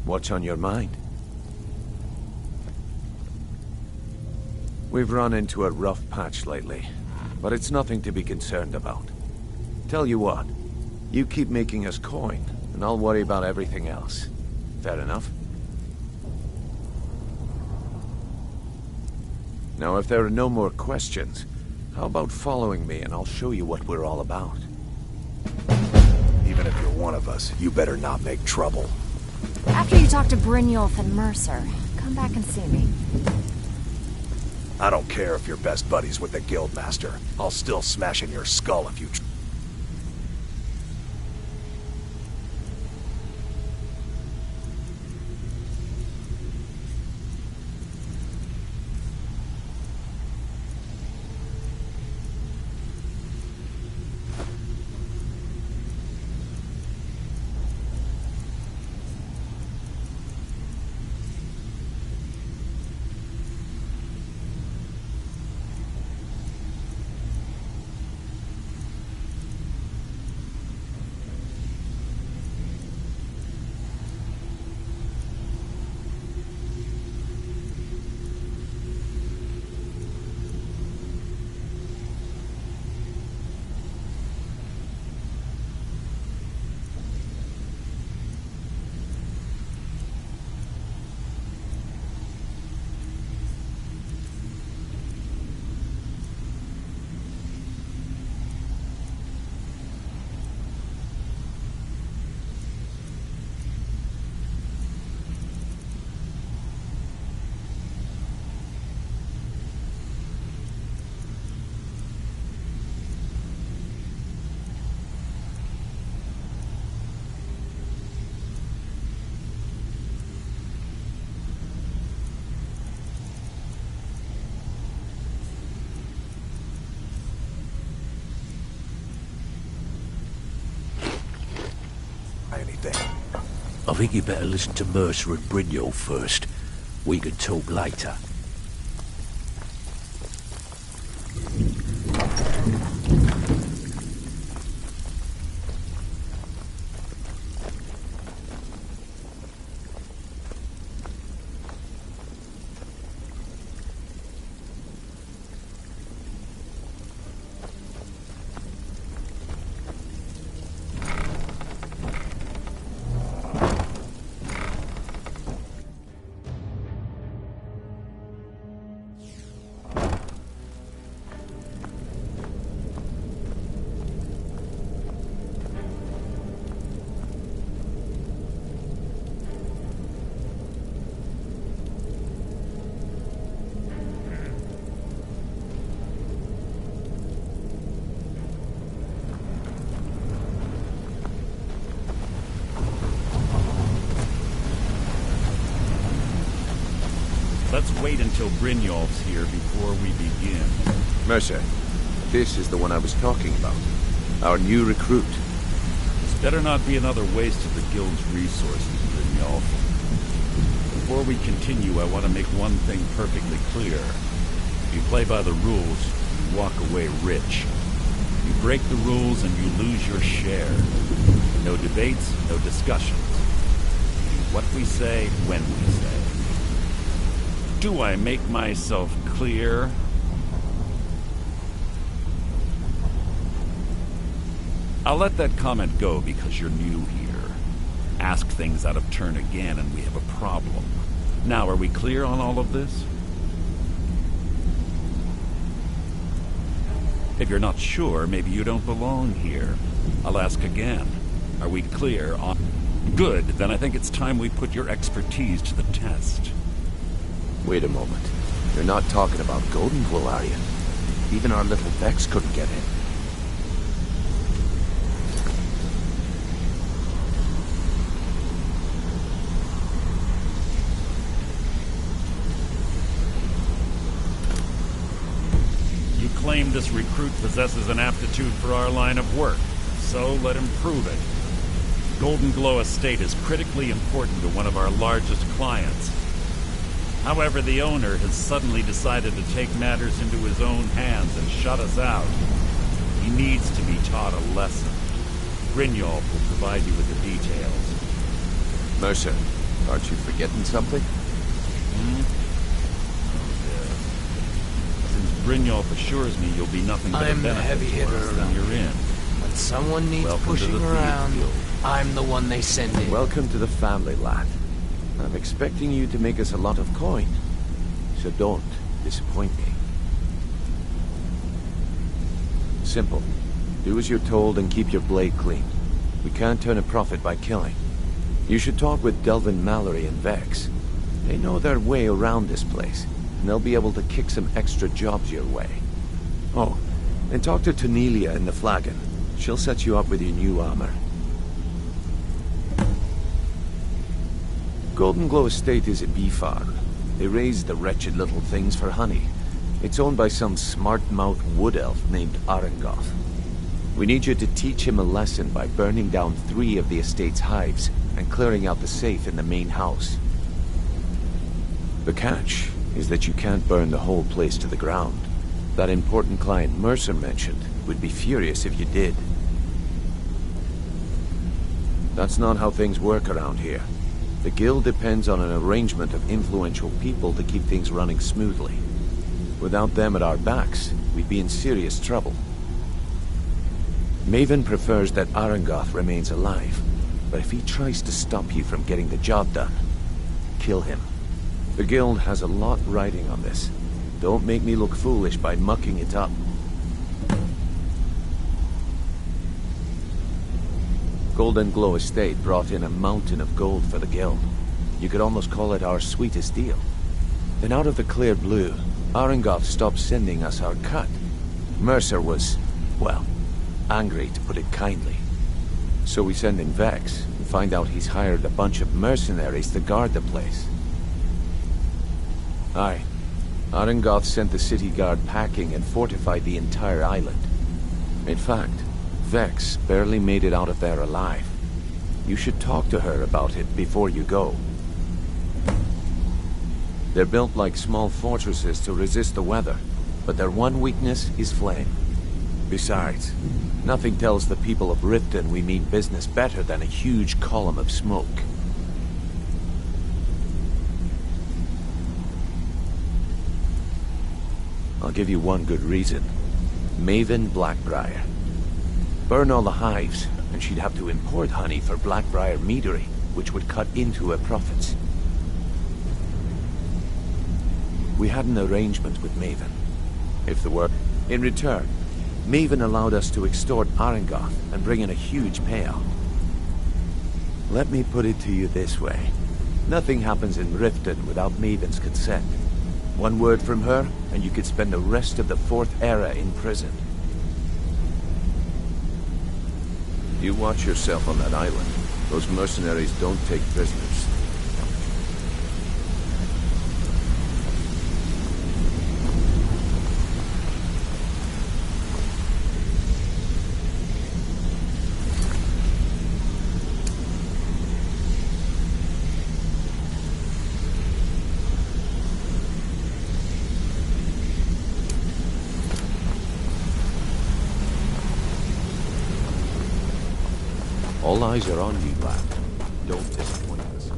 What's on your mind? We've run into a rough patch lately, but it's nothing to be concerned about. Tell you what, you keep making us coin, and I'll worry about everything else. Fair enough. Now, if there are no more questions, how about following me and I'll show you what we're all about? Even if you're one of us, you better not make trouble. After you talk to Brynjolf and Mercer, come back and see me. I don't care if you're best buddies with the Guildmaster. I'll still smash in your skull if you... I think you better listen to Mercer and Brynjolf first. We can talk later. Let's wait until Brynjolf's here before we begin. Mercer, this is the one I was talking about. Our new recruit. This better not be another waste of the Guild's resources, Brynjolf. Before we continue, I want to make one thing perfectly clear. If you play by the rules, you walk away rich. You break the rules and you lose your share. No debates, no discussions. What we say, when we say. Do I make myself clear? I'll let that comment go because you're new here. Ask things out of turn again and we have a problem. Now, are we clear on all of this? If you're not sure, maybe you don't belong here. I'll ask again. Are we clear on... Good, then I think it's time we put your expertise to the test. Wait a moment. You're not talking about Goldenglow, are you? Even our little Vex couldn't get in. You claim this recruit possesses an aptitude for our line of work, so let him prove it. Goldenglow Estate is critically important to one of our largest clients. However, the owner has suddenly decided to take matters into his own hands and shut us out. He needs to be taught a lesson. Brynjolf will provide you with the details. Mercer, aren't you forgetting something? Since Brynjolf assures me you'll be nothing but a benefit to us, then you're in. When someone needs Welcome pushing to the around, Guild. I'm the one they send in. Welcome to the family, lad. I'm expecting you to make us a lot of coin, so don't disappoint me. Simple. Do as you're told and keep your blade clean. We can't turn a profit by killing. You should talk with Delvin Mallory and Vex. They know their way around this place, and they'll be able to kick some extra jobs your way. Oh, and talk to Tanelia in the Flagon. She'll set you up with your new armor. Golden Glow Estate is a bee farm. They raise the wretched little things for honey. It's owned by some smart-mouthed wood elf named Arangoth. We need you to teach him a lesson by burning down 3 of the estate's hives and clearing out the safe in the main house. The catch is that you can't burn the whole place to the ground. That important client Mercer mentioned would be furious if you did. That's not how things work around here. The guild depends on an arrangement of influential people to keep things running smoothly. Without them at our backs, we'd be in serious trouble. Maven prefers that Arangoth remains alive, but if he tries to stop you from getting the job done, kill him. The guild has a lot riding on this. Don't make me look foolish by mucking it up. Golden Glow Estate brought in a mountain of gold for the guild. You could almost call it our sweetest deal. Then out of the clear blue, Arangoth stopped sending us our cut. Mercer was, well, angry to put it kindly. So we send in Vex and find out he's hired a bunch of mercenaries to guard the place. Aye. Arangoth sent the city guard packing and fortified the entire island. In fact, Vex barely made it out of there alive. You should talk to her about it before you go. They're built like small fortresses to resist the weather, but their one weakness is flame. Besides, nothing tells the people of Riften we mean business better than a huge column of smoke. I'll give you one good reason. Maven Blackbriar. Burn all the hives, and she'd have to import honey for Blackbriar meadery, which would cut into her profits. We had an arrangement with Maven. If the work... In return, Maven allowed us to extort Arangoth and bring in a huge payout. Let me put it to you this way. Nothing happens in Riften without Maven's consent. One word from her, and you could spend the rest of the 4th Era in prison. You watch yourself on that island. Those mercenaries don't take prisoners. All eyes are on you, lad. Don't disappoint us.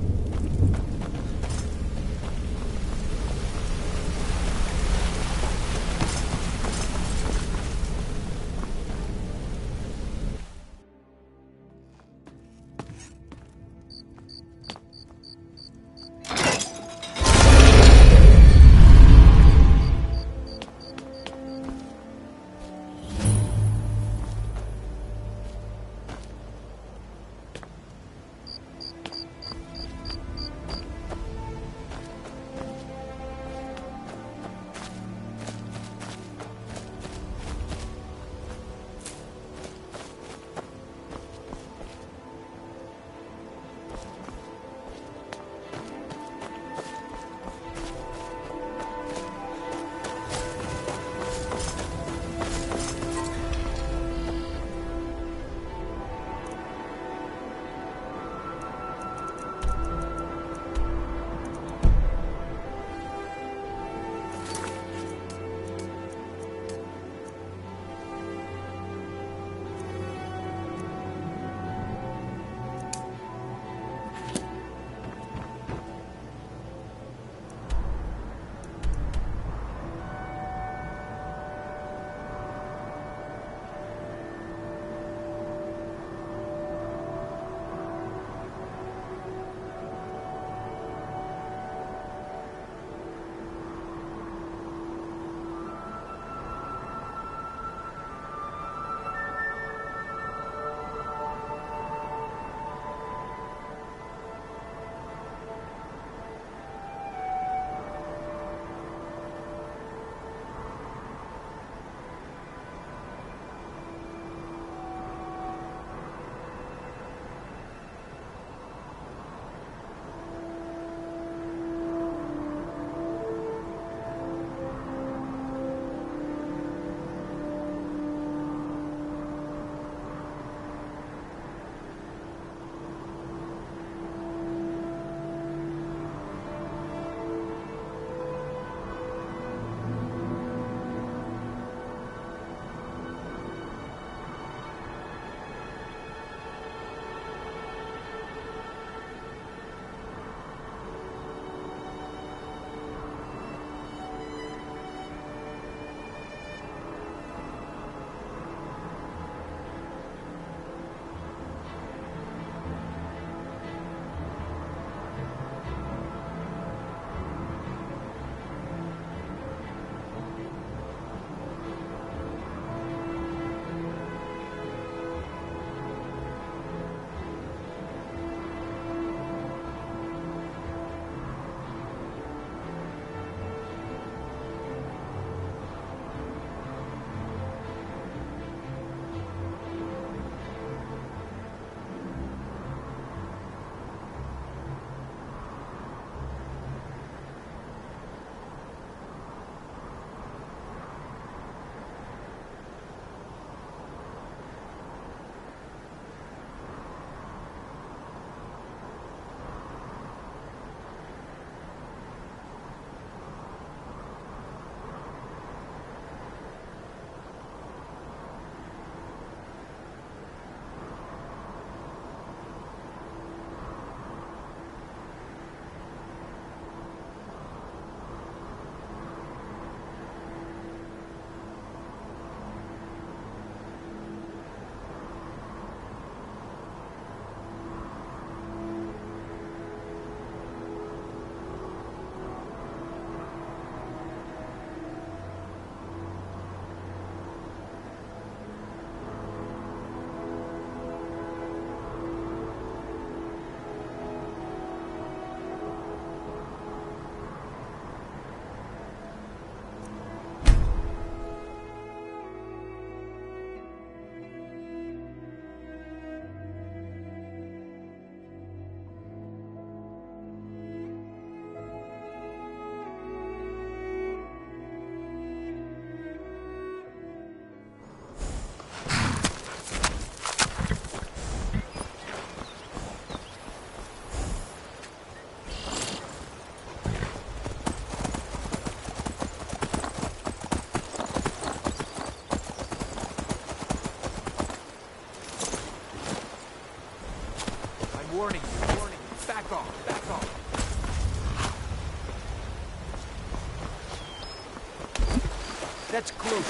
That's close.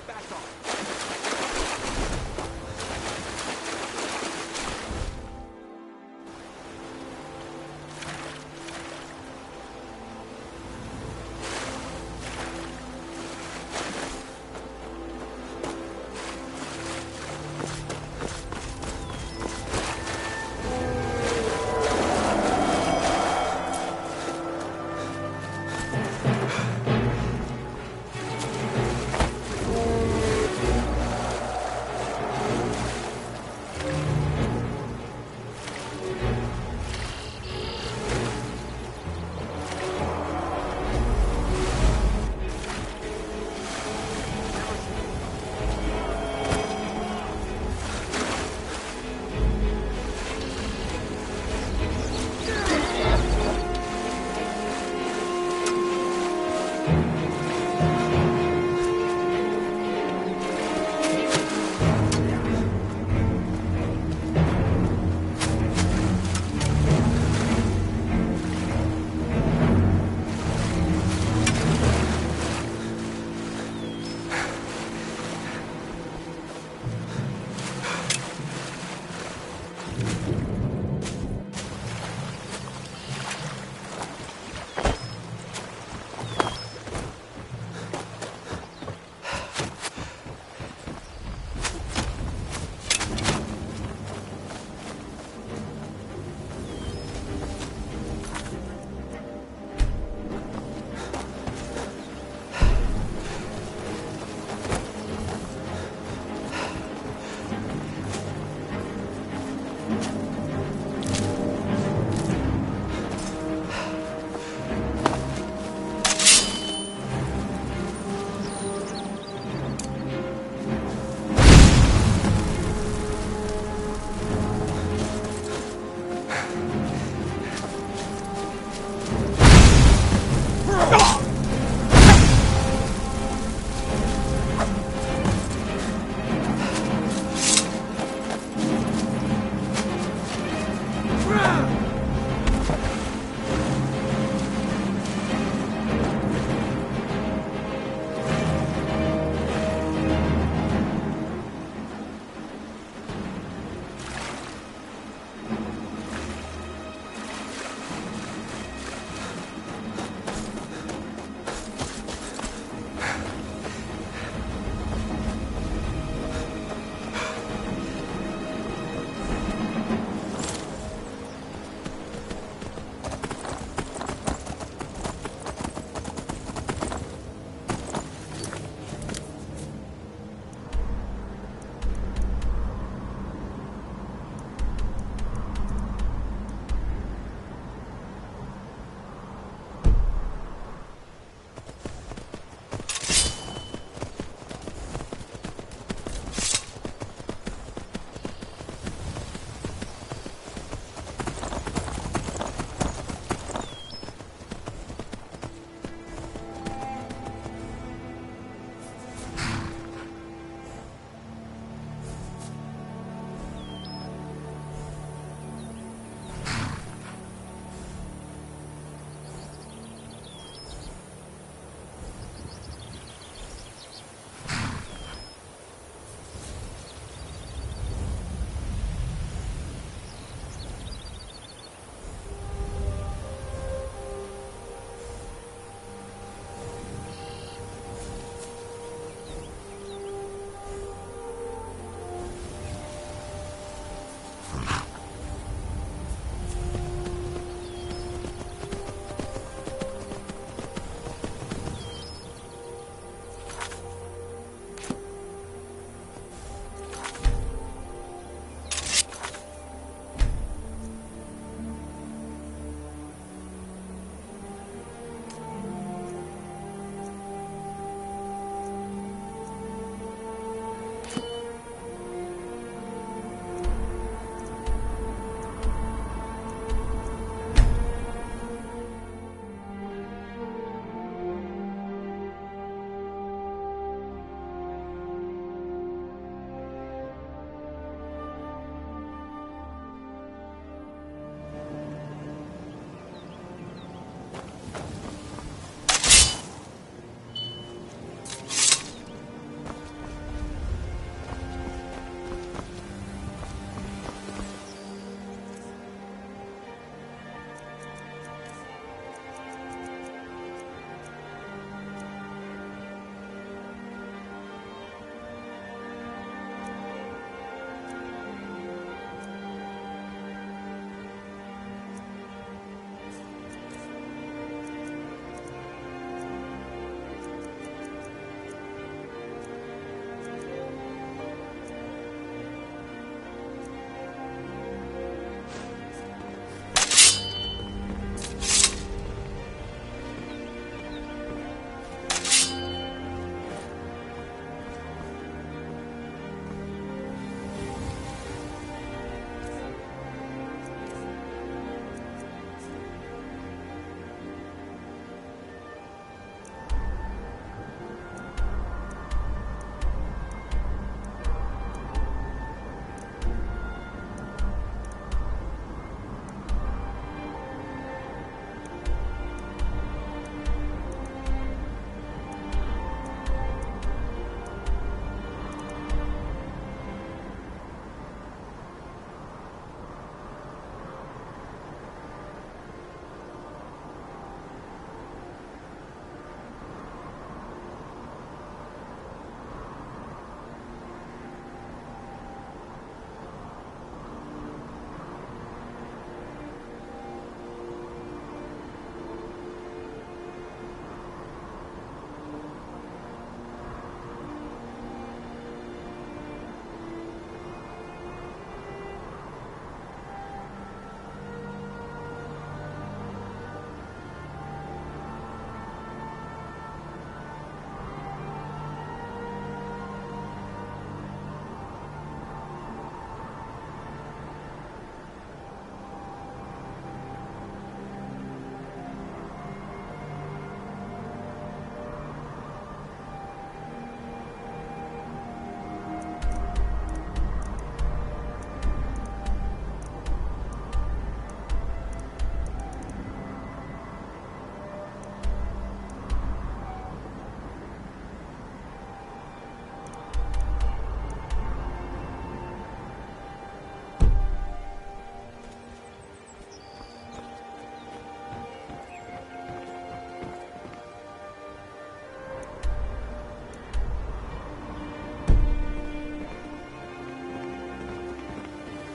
Back off.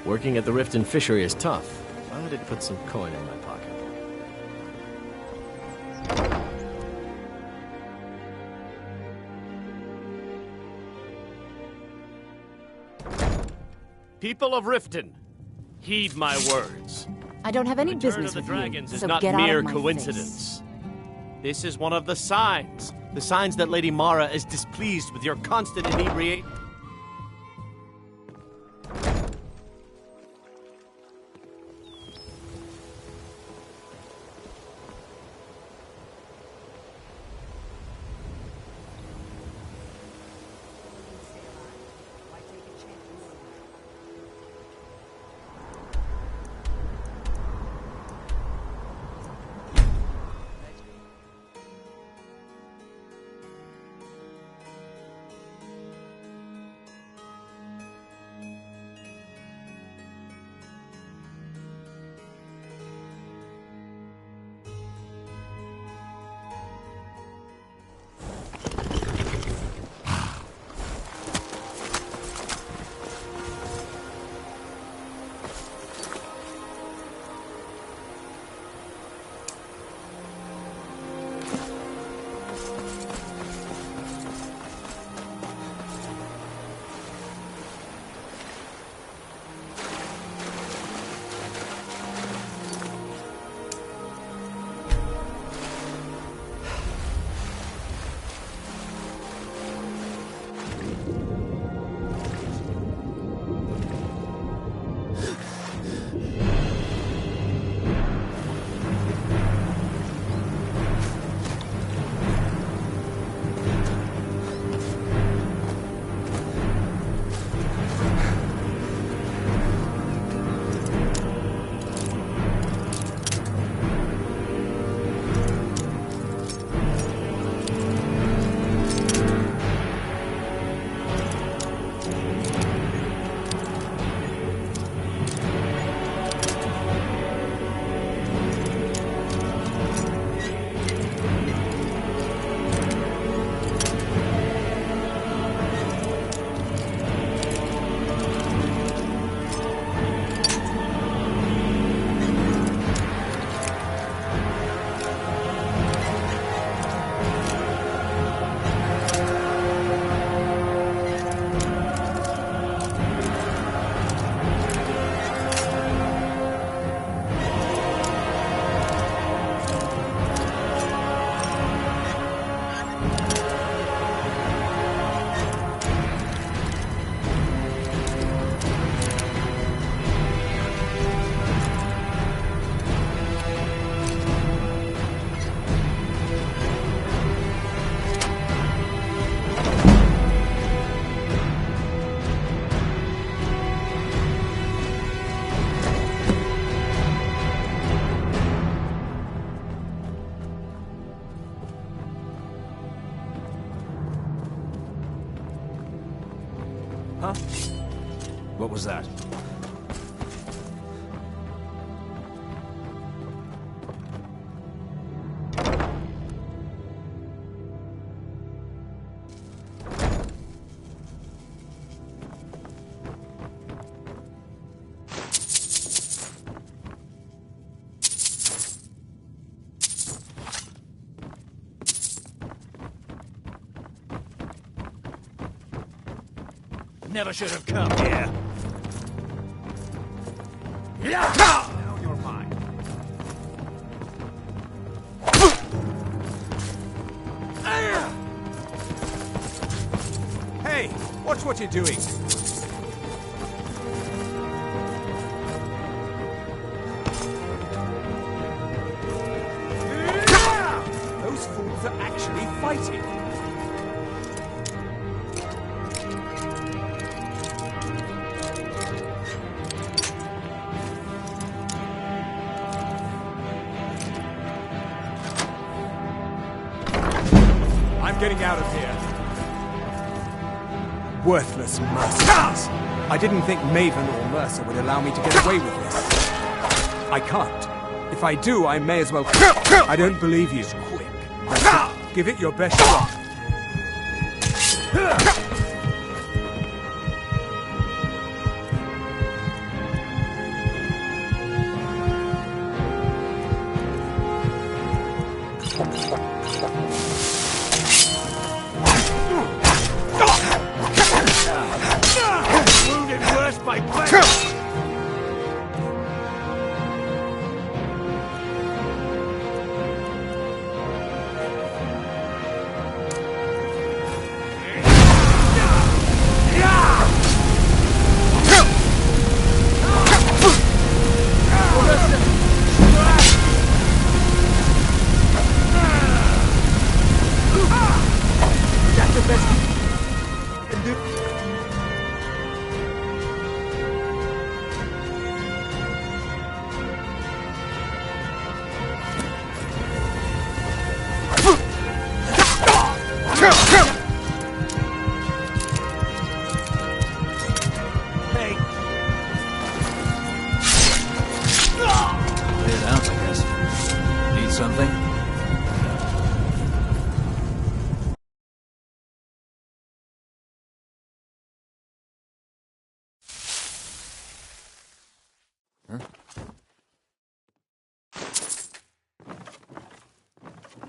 Working at the Riften Fishery is tough, but it puts some coin in my pocket. People of Riften, heed my words. I don't have any The return business of the with dragons you, is so not get out mere of my coincidence. This is one of the signs that Lady Mara is displeased with your constant inebriation. Huh? What was that? Never should have come here. Now you're mine. Hey, watch what you're doing. Those fools are actually fighting. I'm getting out of here. Worthless mercenaries. I didn't think Maven or Mercer would allow me to get away with this. I can't. If I do, I may as well... I don't believe you. Quick. Give it your best shot. Wounded worse by battle.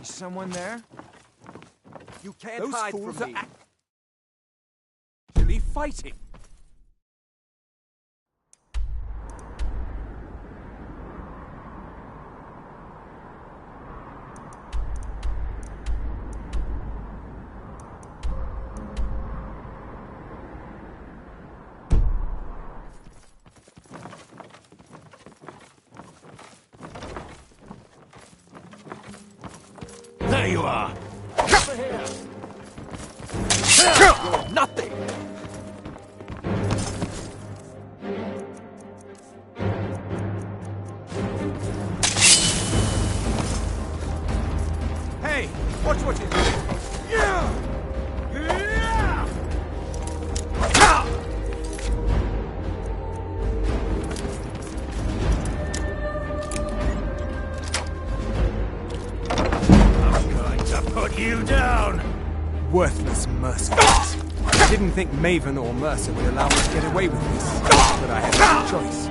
Is someone there? You can't Those hide fools from me. are Actually fighting. There you are! Over here! You're nothing! Hey! Watch what you do! Yeah! Put you down! Worthless mercenaries. I didn't think Maven or Mercer would allow me to get away with this, but I had no choice.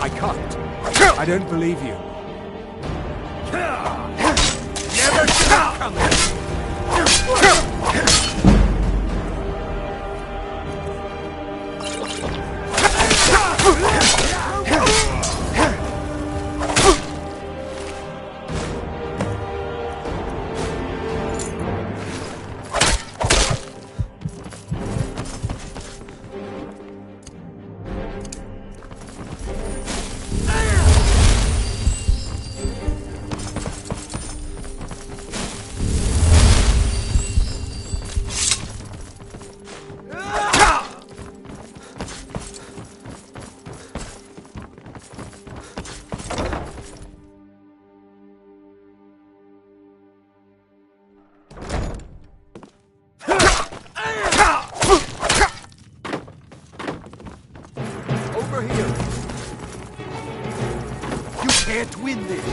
I can't. I don't believe you. Never should have come here! Over here. You can't win this.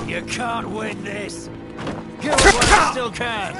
You can't win this! Kill it while you still can!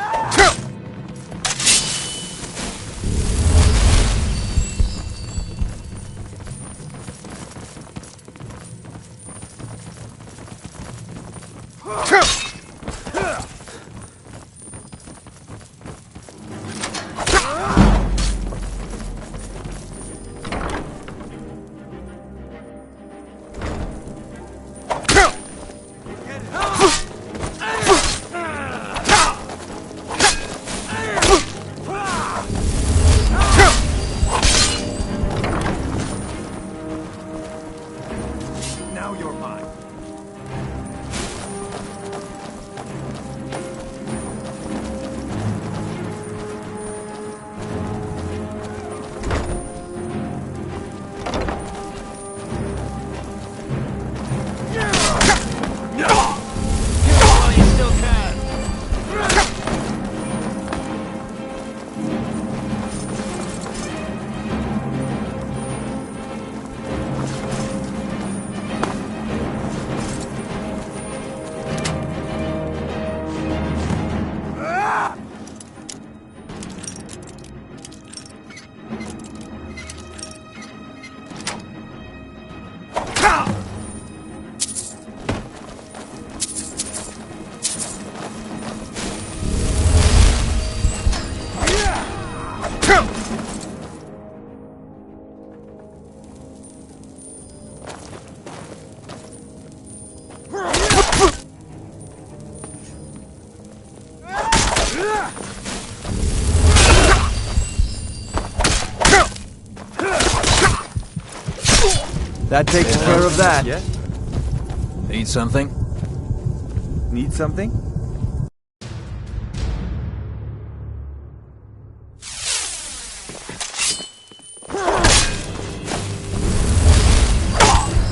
That takes care of that. Yeah. Need something? Need something?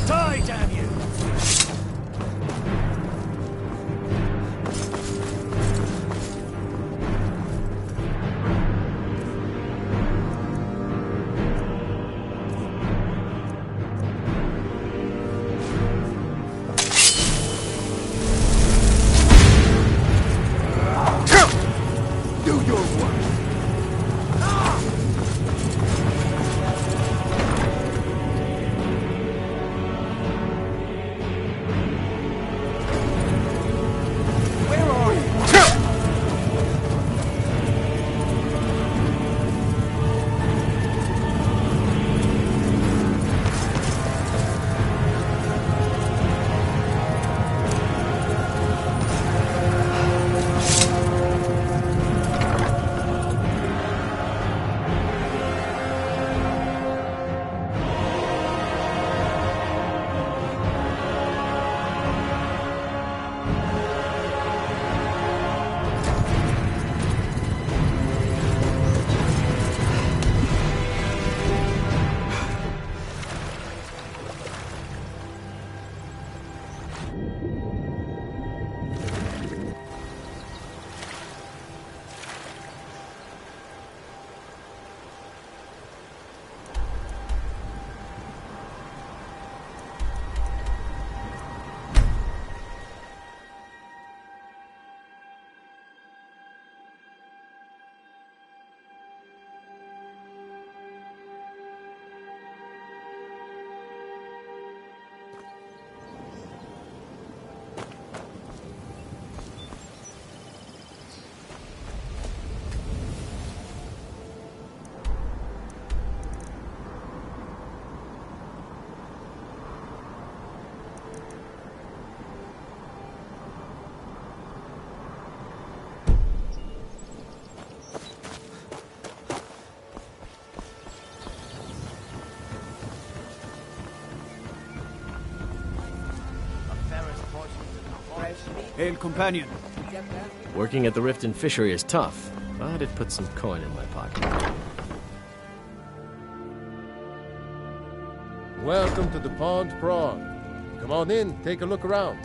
Die, damn you! Do your work. Where are you? Hail, companion. Working at the Riften Fishery is tough, but it puts some coin in my pocket. Welcome to the Pond Prawn. Come on in, take a look around.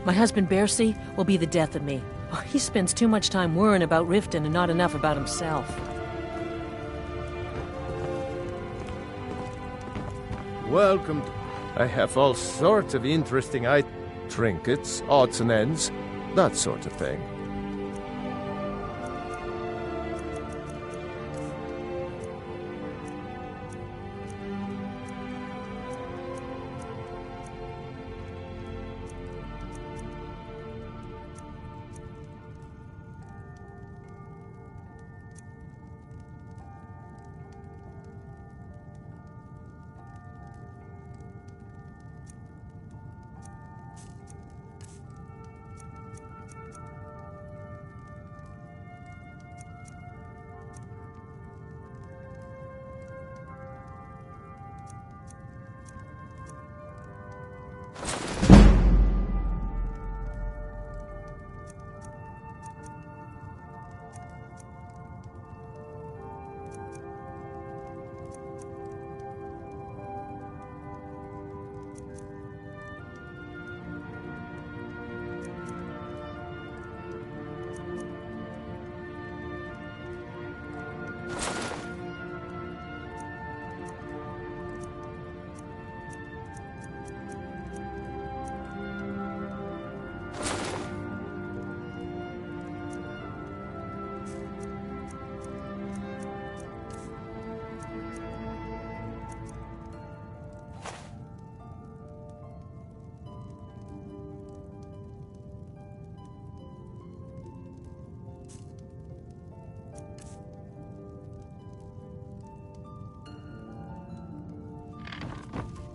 My husband Bercy will be the death of me. Oh, he spends too much time worrying about Riften and not enough about himself. Welcome. I have all sorts of interesting trinkets, odds and ends, that sort of thing.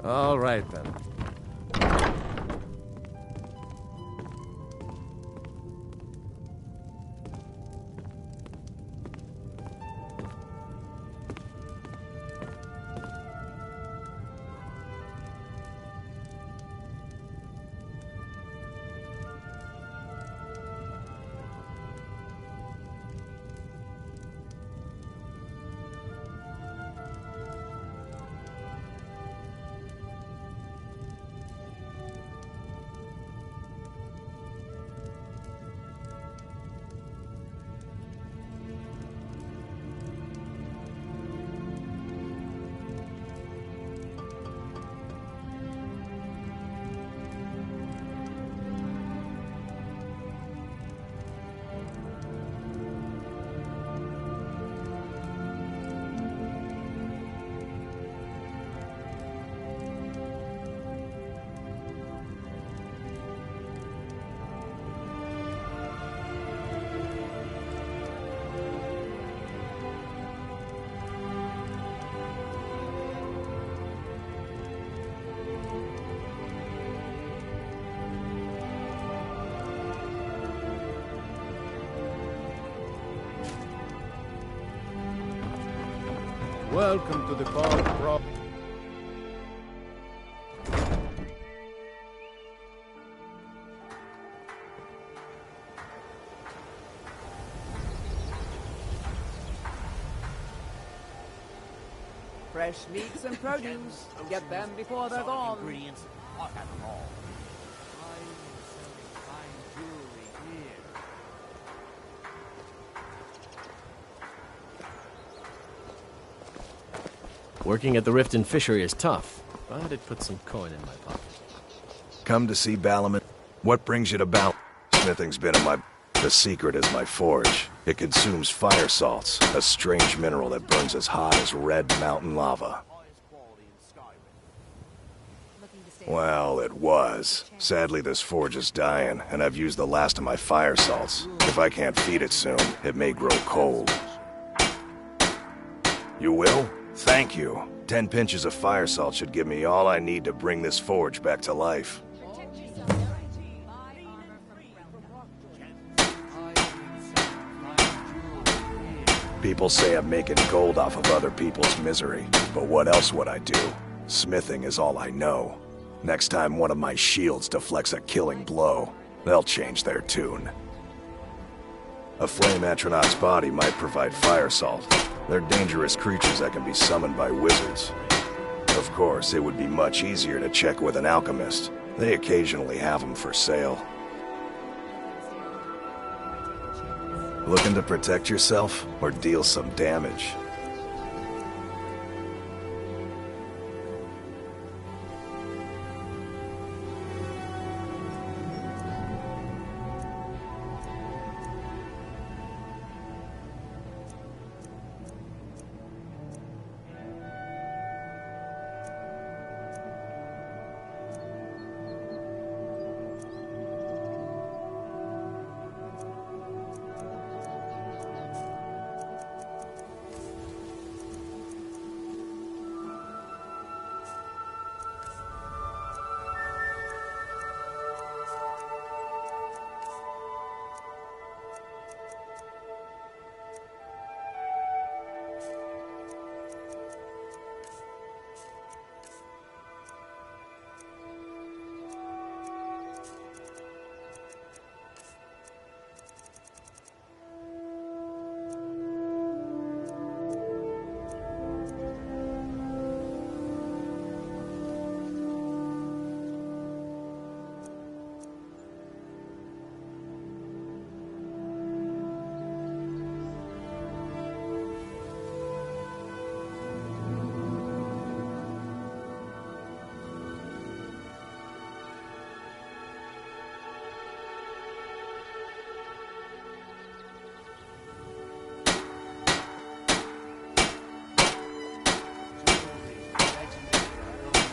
All right, then. Welcome to the farm, bro. Fresh meats and produce. Get them before they're gone. Ingredients. I have them all. Working at the Riften fishery is tough, but it puts some coin in my pocket. Come to see Balaman? What brings you to Bal? Smithing's been in my... The secret is my forge. It consumes fire salts, a strange mineral that burns as hot as red mountain lava. Well, it was. Sadly, this forge is dying, and I've used the last of my fire salts. If I can't feed it soon, it may grow cold. You will? Thank you. 10 pinches of fire salt should give me all I need to bring this forge back to life. People say I'm making gold off of other people's misery, but what else would I do? Smithing is all I know. Next time one of my shields deflects a killing blow, they'll change their tune. A flame astronaut's body might provide fire salt. They're dangerous creatures that can be summoned by wizards. Of course, it would be much easier to check with an alchemist. They occasionally have them for sale. Looking to protect yourself or deal some damage?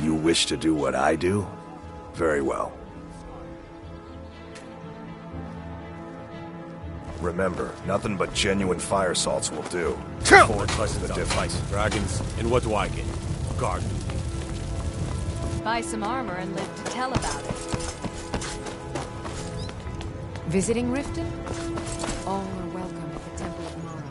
You wish to do what I do? Very well. Remember, nothing but genuine fire salts will do. Forge is the difference. Dragons, and what do I get? Guard duty. Buy some armor and live to tell about it. Visiting Riften? All are welcome at the Temple of Mara.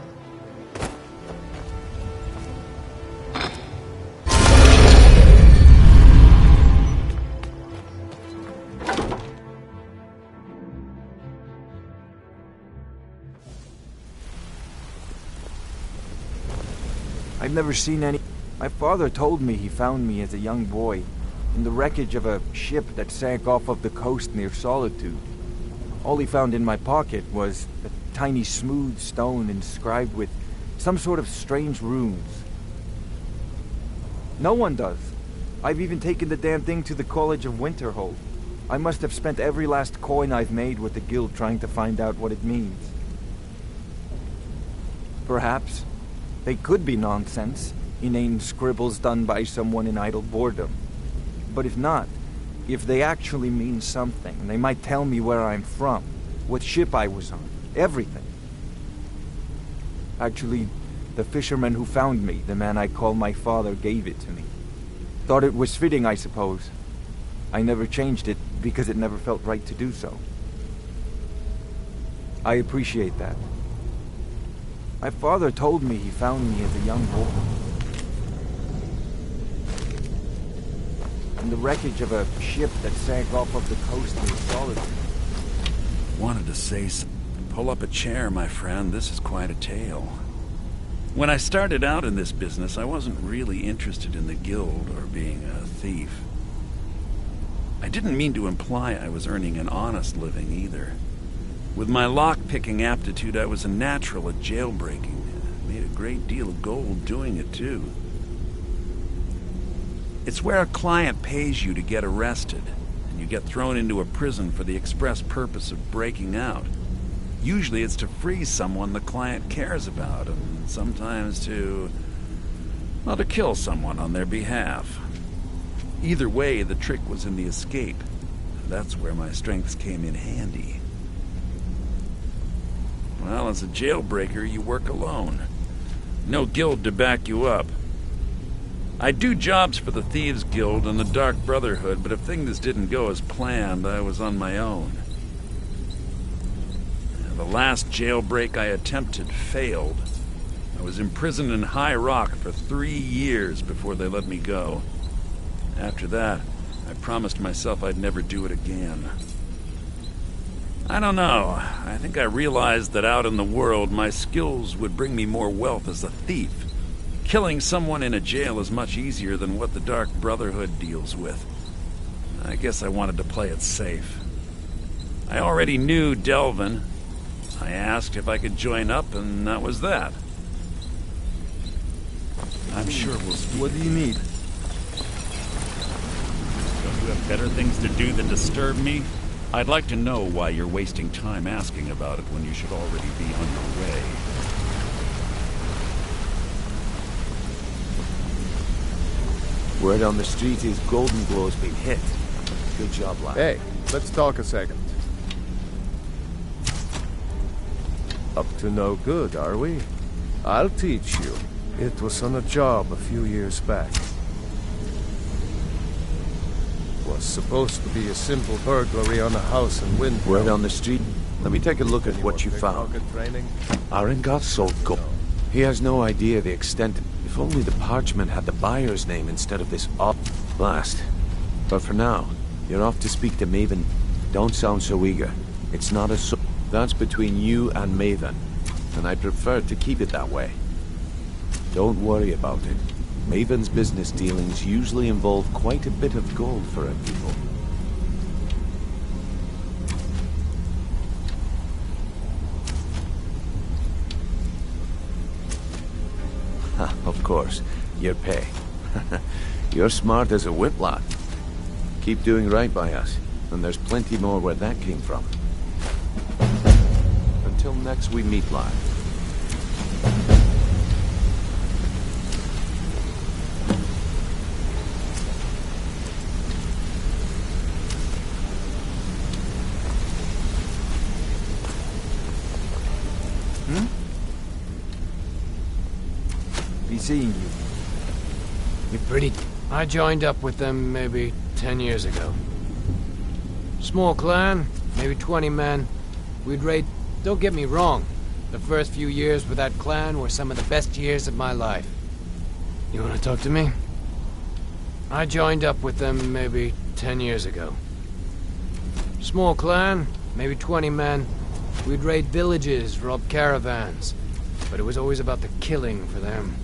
I've never seen any... My father told me he found me as a young boy in the wreckage of a ship that sank off of the coast near Solitude. All he found in my pocket was a tiny smooth stone inscribed with some sort of strange runes. No one does. I've even taken the damn thing to the College of Winterhold. I must have spent every last coin I've made with the guild trying to find out what it means. Perhaps they could be nonsense, inane scribbles done by someone in idle boredom. But if not, if they actually mean something, they might tell me where I'm from, what ship I was on, everything. Actually, the fisherman who found me, the man I call my father, gave it to me. Thought it was fitting, I suppose. I never changed it because it never felt right to do so. I appreciate that. My father told me he found me as a young boy. in the wreckage of a ship that sank off of the coast near Solitude. Wanted to say pull up a chair, my friend. This is quite a tale. When I started out in this business, I wasn't really interested in the guild or being a thief. I didn't mean to imply I was earning an honest living either. With my lock-picking aptitude, I was a natural at jailbreaking. Made a great deal of gold doing it, too. It's where a client pays you to get arrested, and you get thrown into a prison for the express purpose of breaking out. Usually it's to free someone the client cares about, and sometimes to kill someone on their behalf. Either way, the trick was in the escape. That's where my strengths came in handy. Well, as a jailbreaker, you work alone. No guild to back you up. I do jobs for the Thieves Guild and the Dark Brotherhood, but if things didn't go as planned, I was on my own. The last jailbreak I attempted failed. I was imprisoned in High Rock for 3 years before they let me go. After that, I promised myself I'd never do it again. I don't know. I think I realized that out in the world, my skills would bring me more wealth as a thief. Killing someone in a jail is much easier than what the Dark Brotherhood deals with. I guess I wanted to play it safe. I already knew Delvin. I asked if I could join up, and that was that. I'm sure we'll speak. What do you need? Don't you have better things to do than disturb me? I'd like to know why you're wasting time asking about it when you should already be on your way. Word on the street is Golden Glow's been hit. Good job, lad. Hey, let's talk a second. Up to no good, are we? I'll teach you. It was on a job a few years back. Was supposed to be a simple burglary on a house in Windfell. Word on the street. Let me take a look at what you found. Arengot sold gold. He has no idea the extent. If only the parchment had the buyer's name instead of this blast. But for now, you're off to speak to Maven. Don't sound so eager. It's not a that's between you and Maven, and I prefer to keep it that way. Don't worry about it. Maven's business dealings usually involve quite a bit of gold for her people. Of course, your pay. You're smart as a whip, lad. Keep doing right by us, and there's plenty more where that came from. Until next we meet, lad. Be seeing you. You're pretty... I joined up with them maybe 10 years ago. Small clan, maybe 20 men. We'd raid... Don't get me wrong. The first few years with that clan were some of the best years of my life. You wanna talk to me? I joined up with them maybe 10 years ago. Small clan, maybe 20 men. We'd raid villages, rob caravans. But it was always about the killing for them.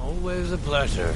Always a pleasure.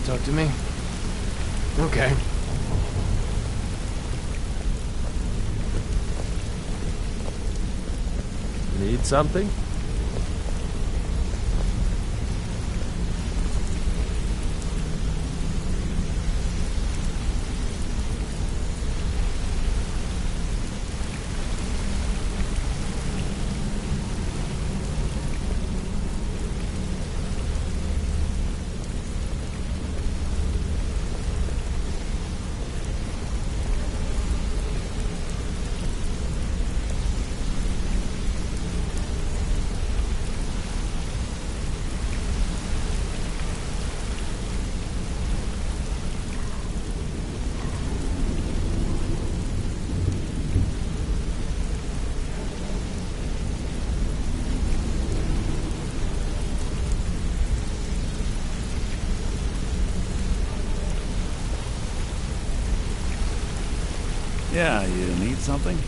Want to talk to me? Okay. Need something? Yeah, you need something?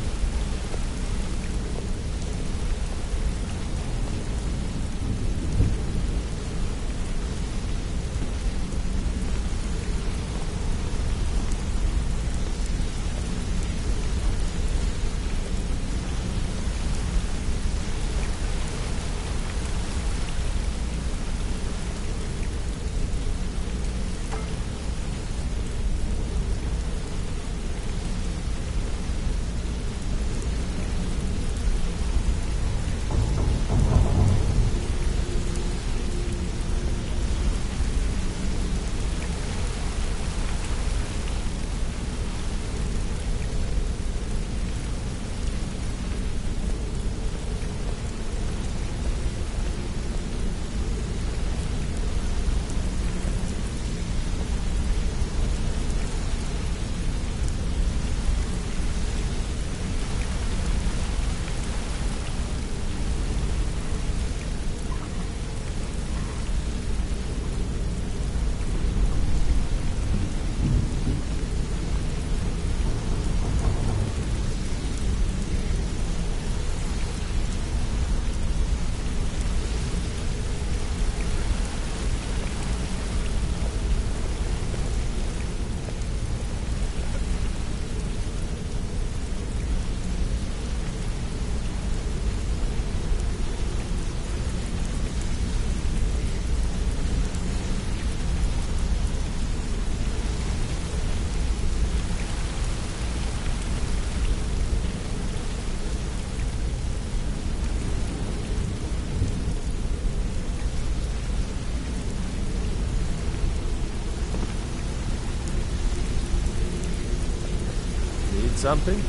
Something?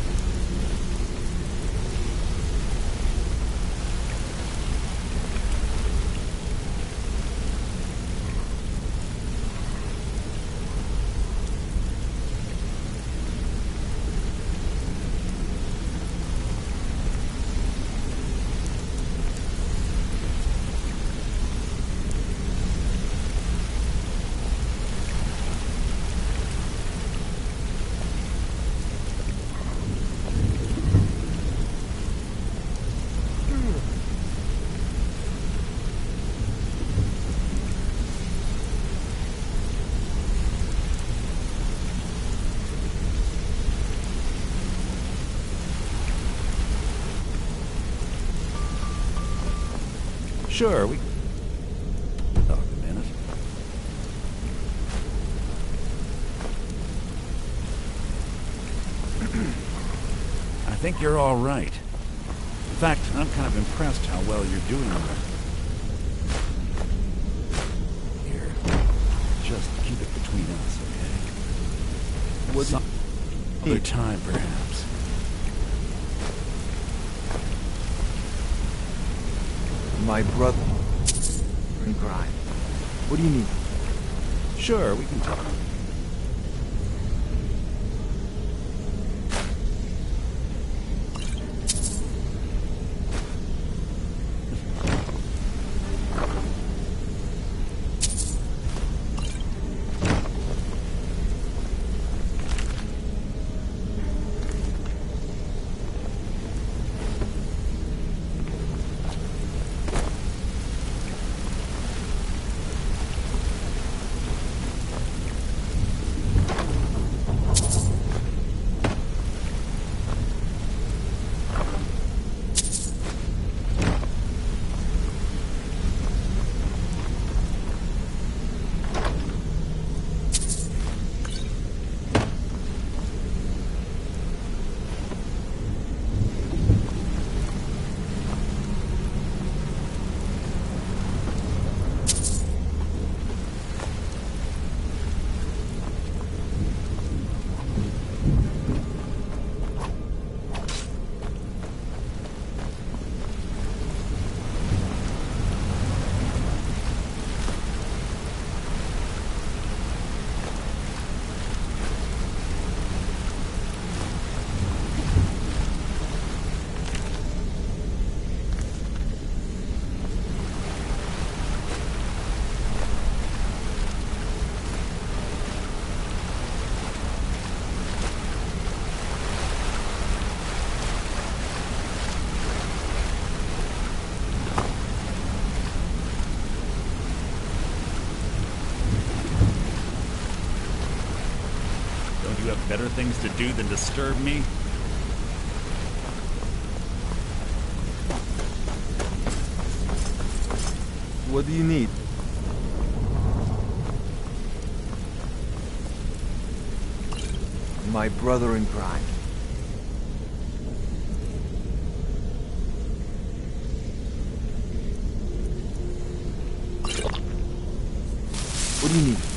Sure, we... Talk a minute. I think you're all right. In fact, I'm kind of impressed how well you're doing there. Here, just keep it between us, okay? Some other time, perhaps. My brother in crime. What do you need? Sure, we can talk. You have better things to do than disturb me? What do you need? My brother in crime. What do you need?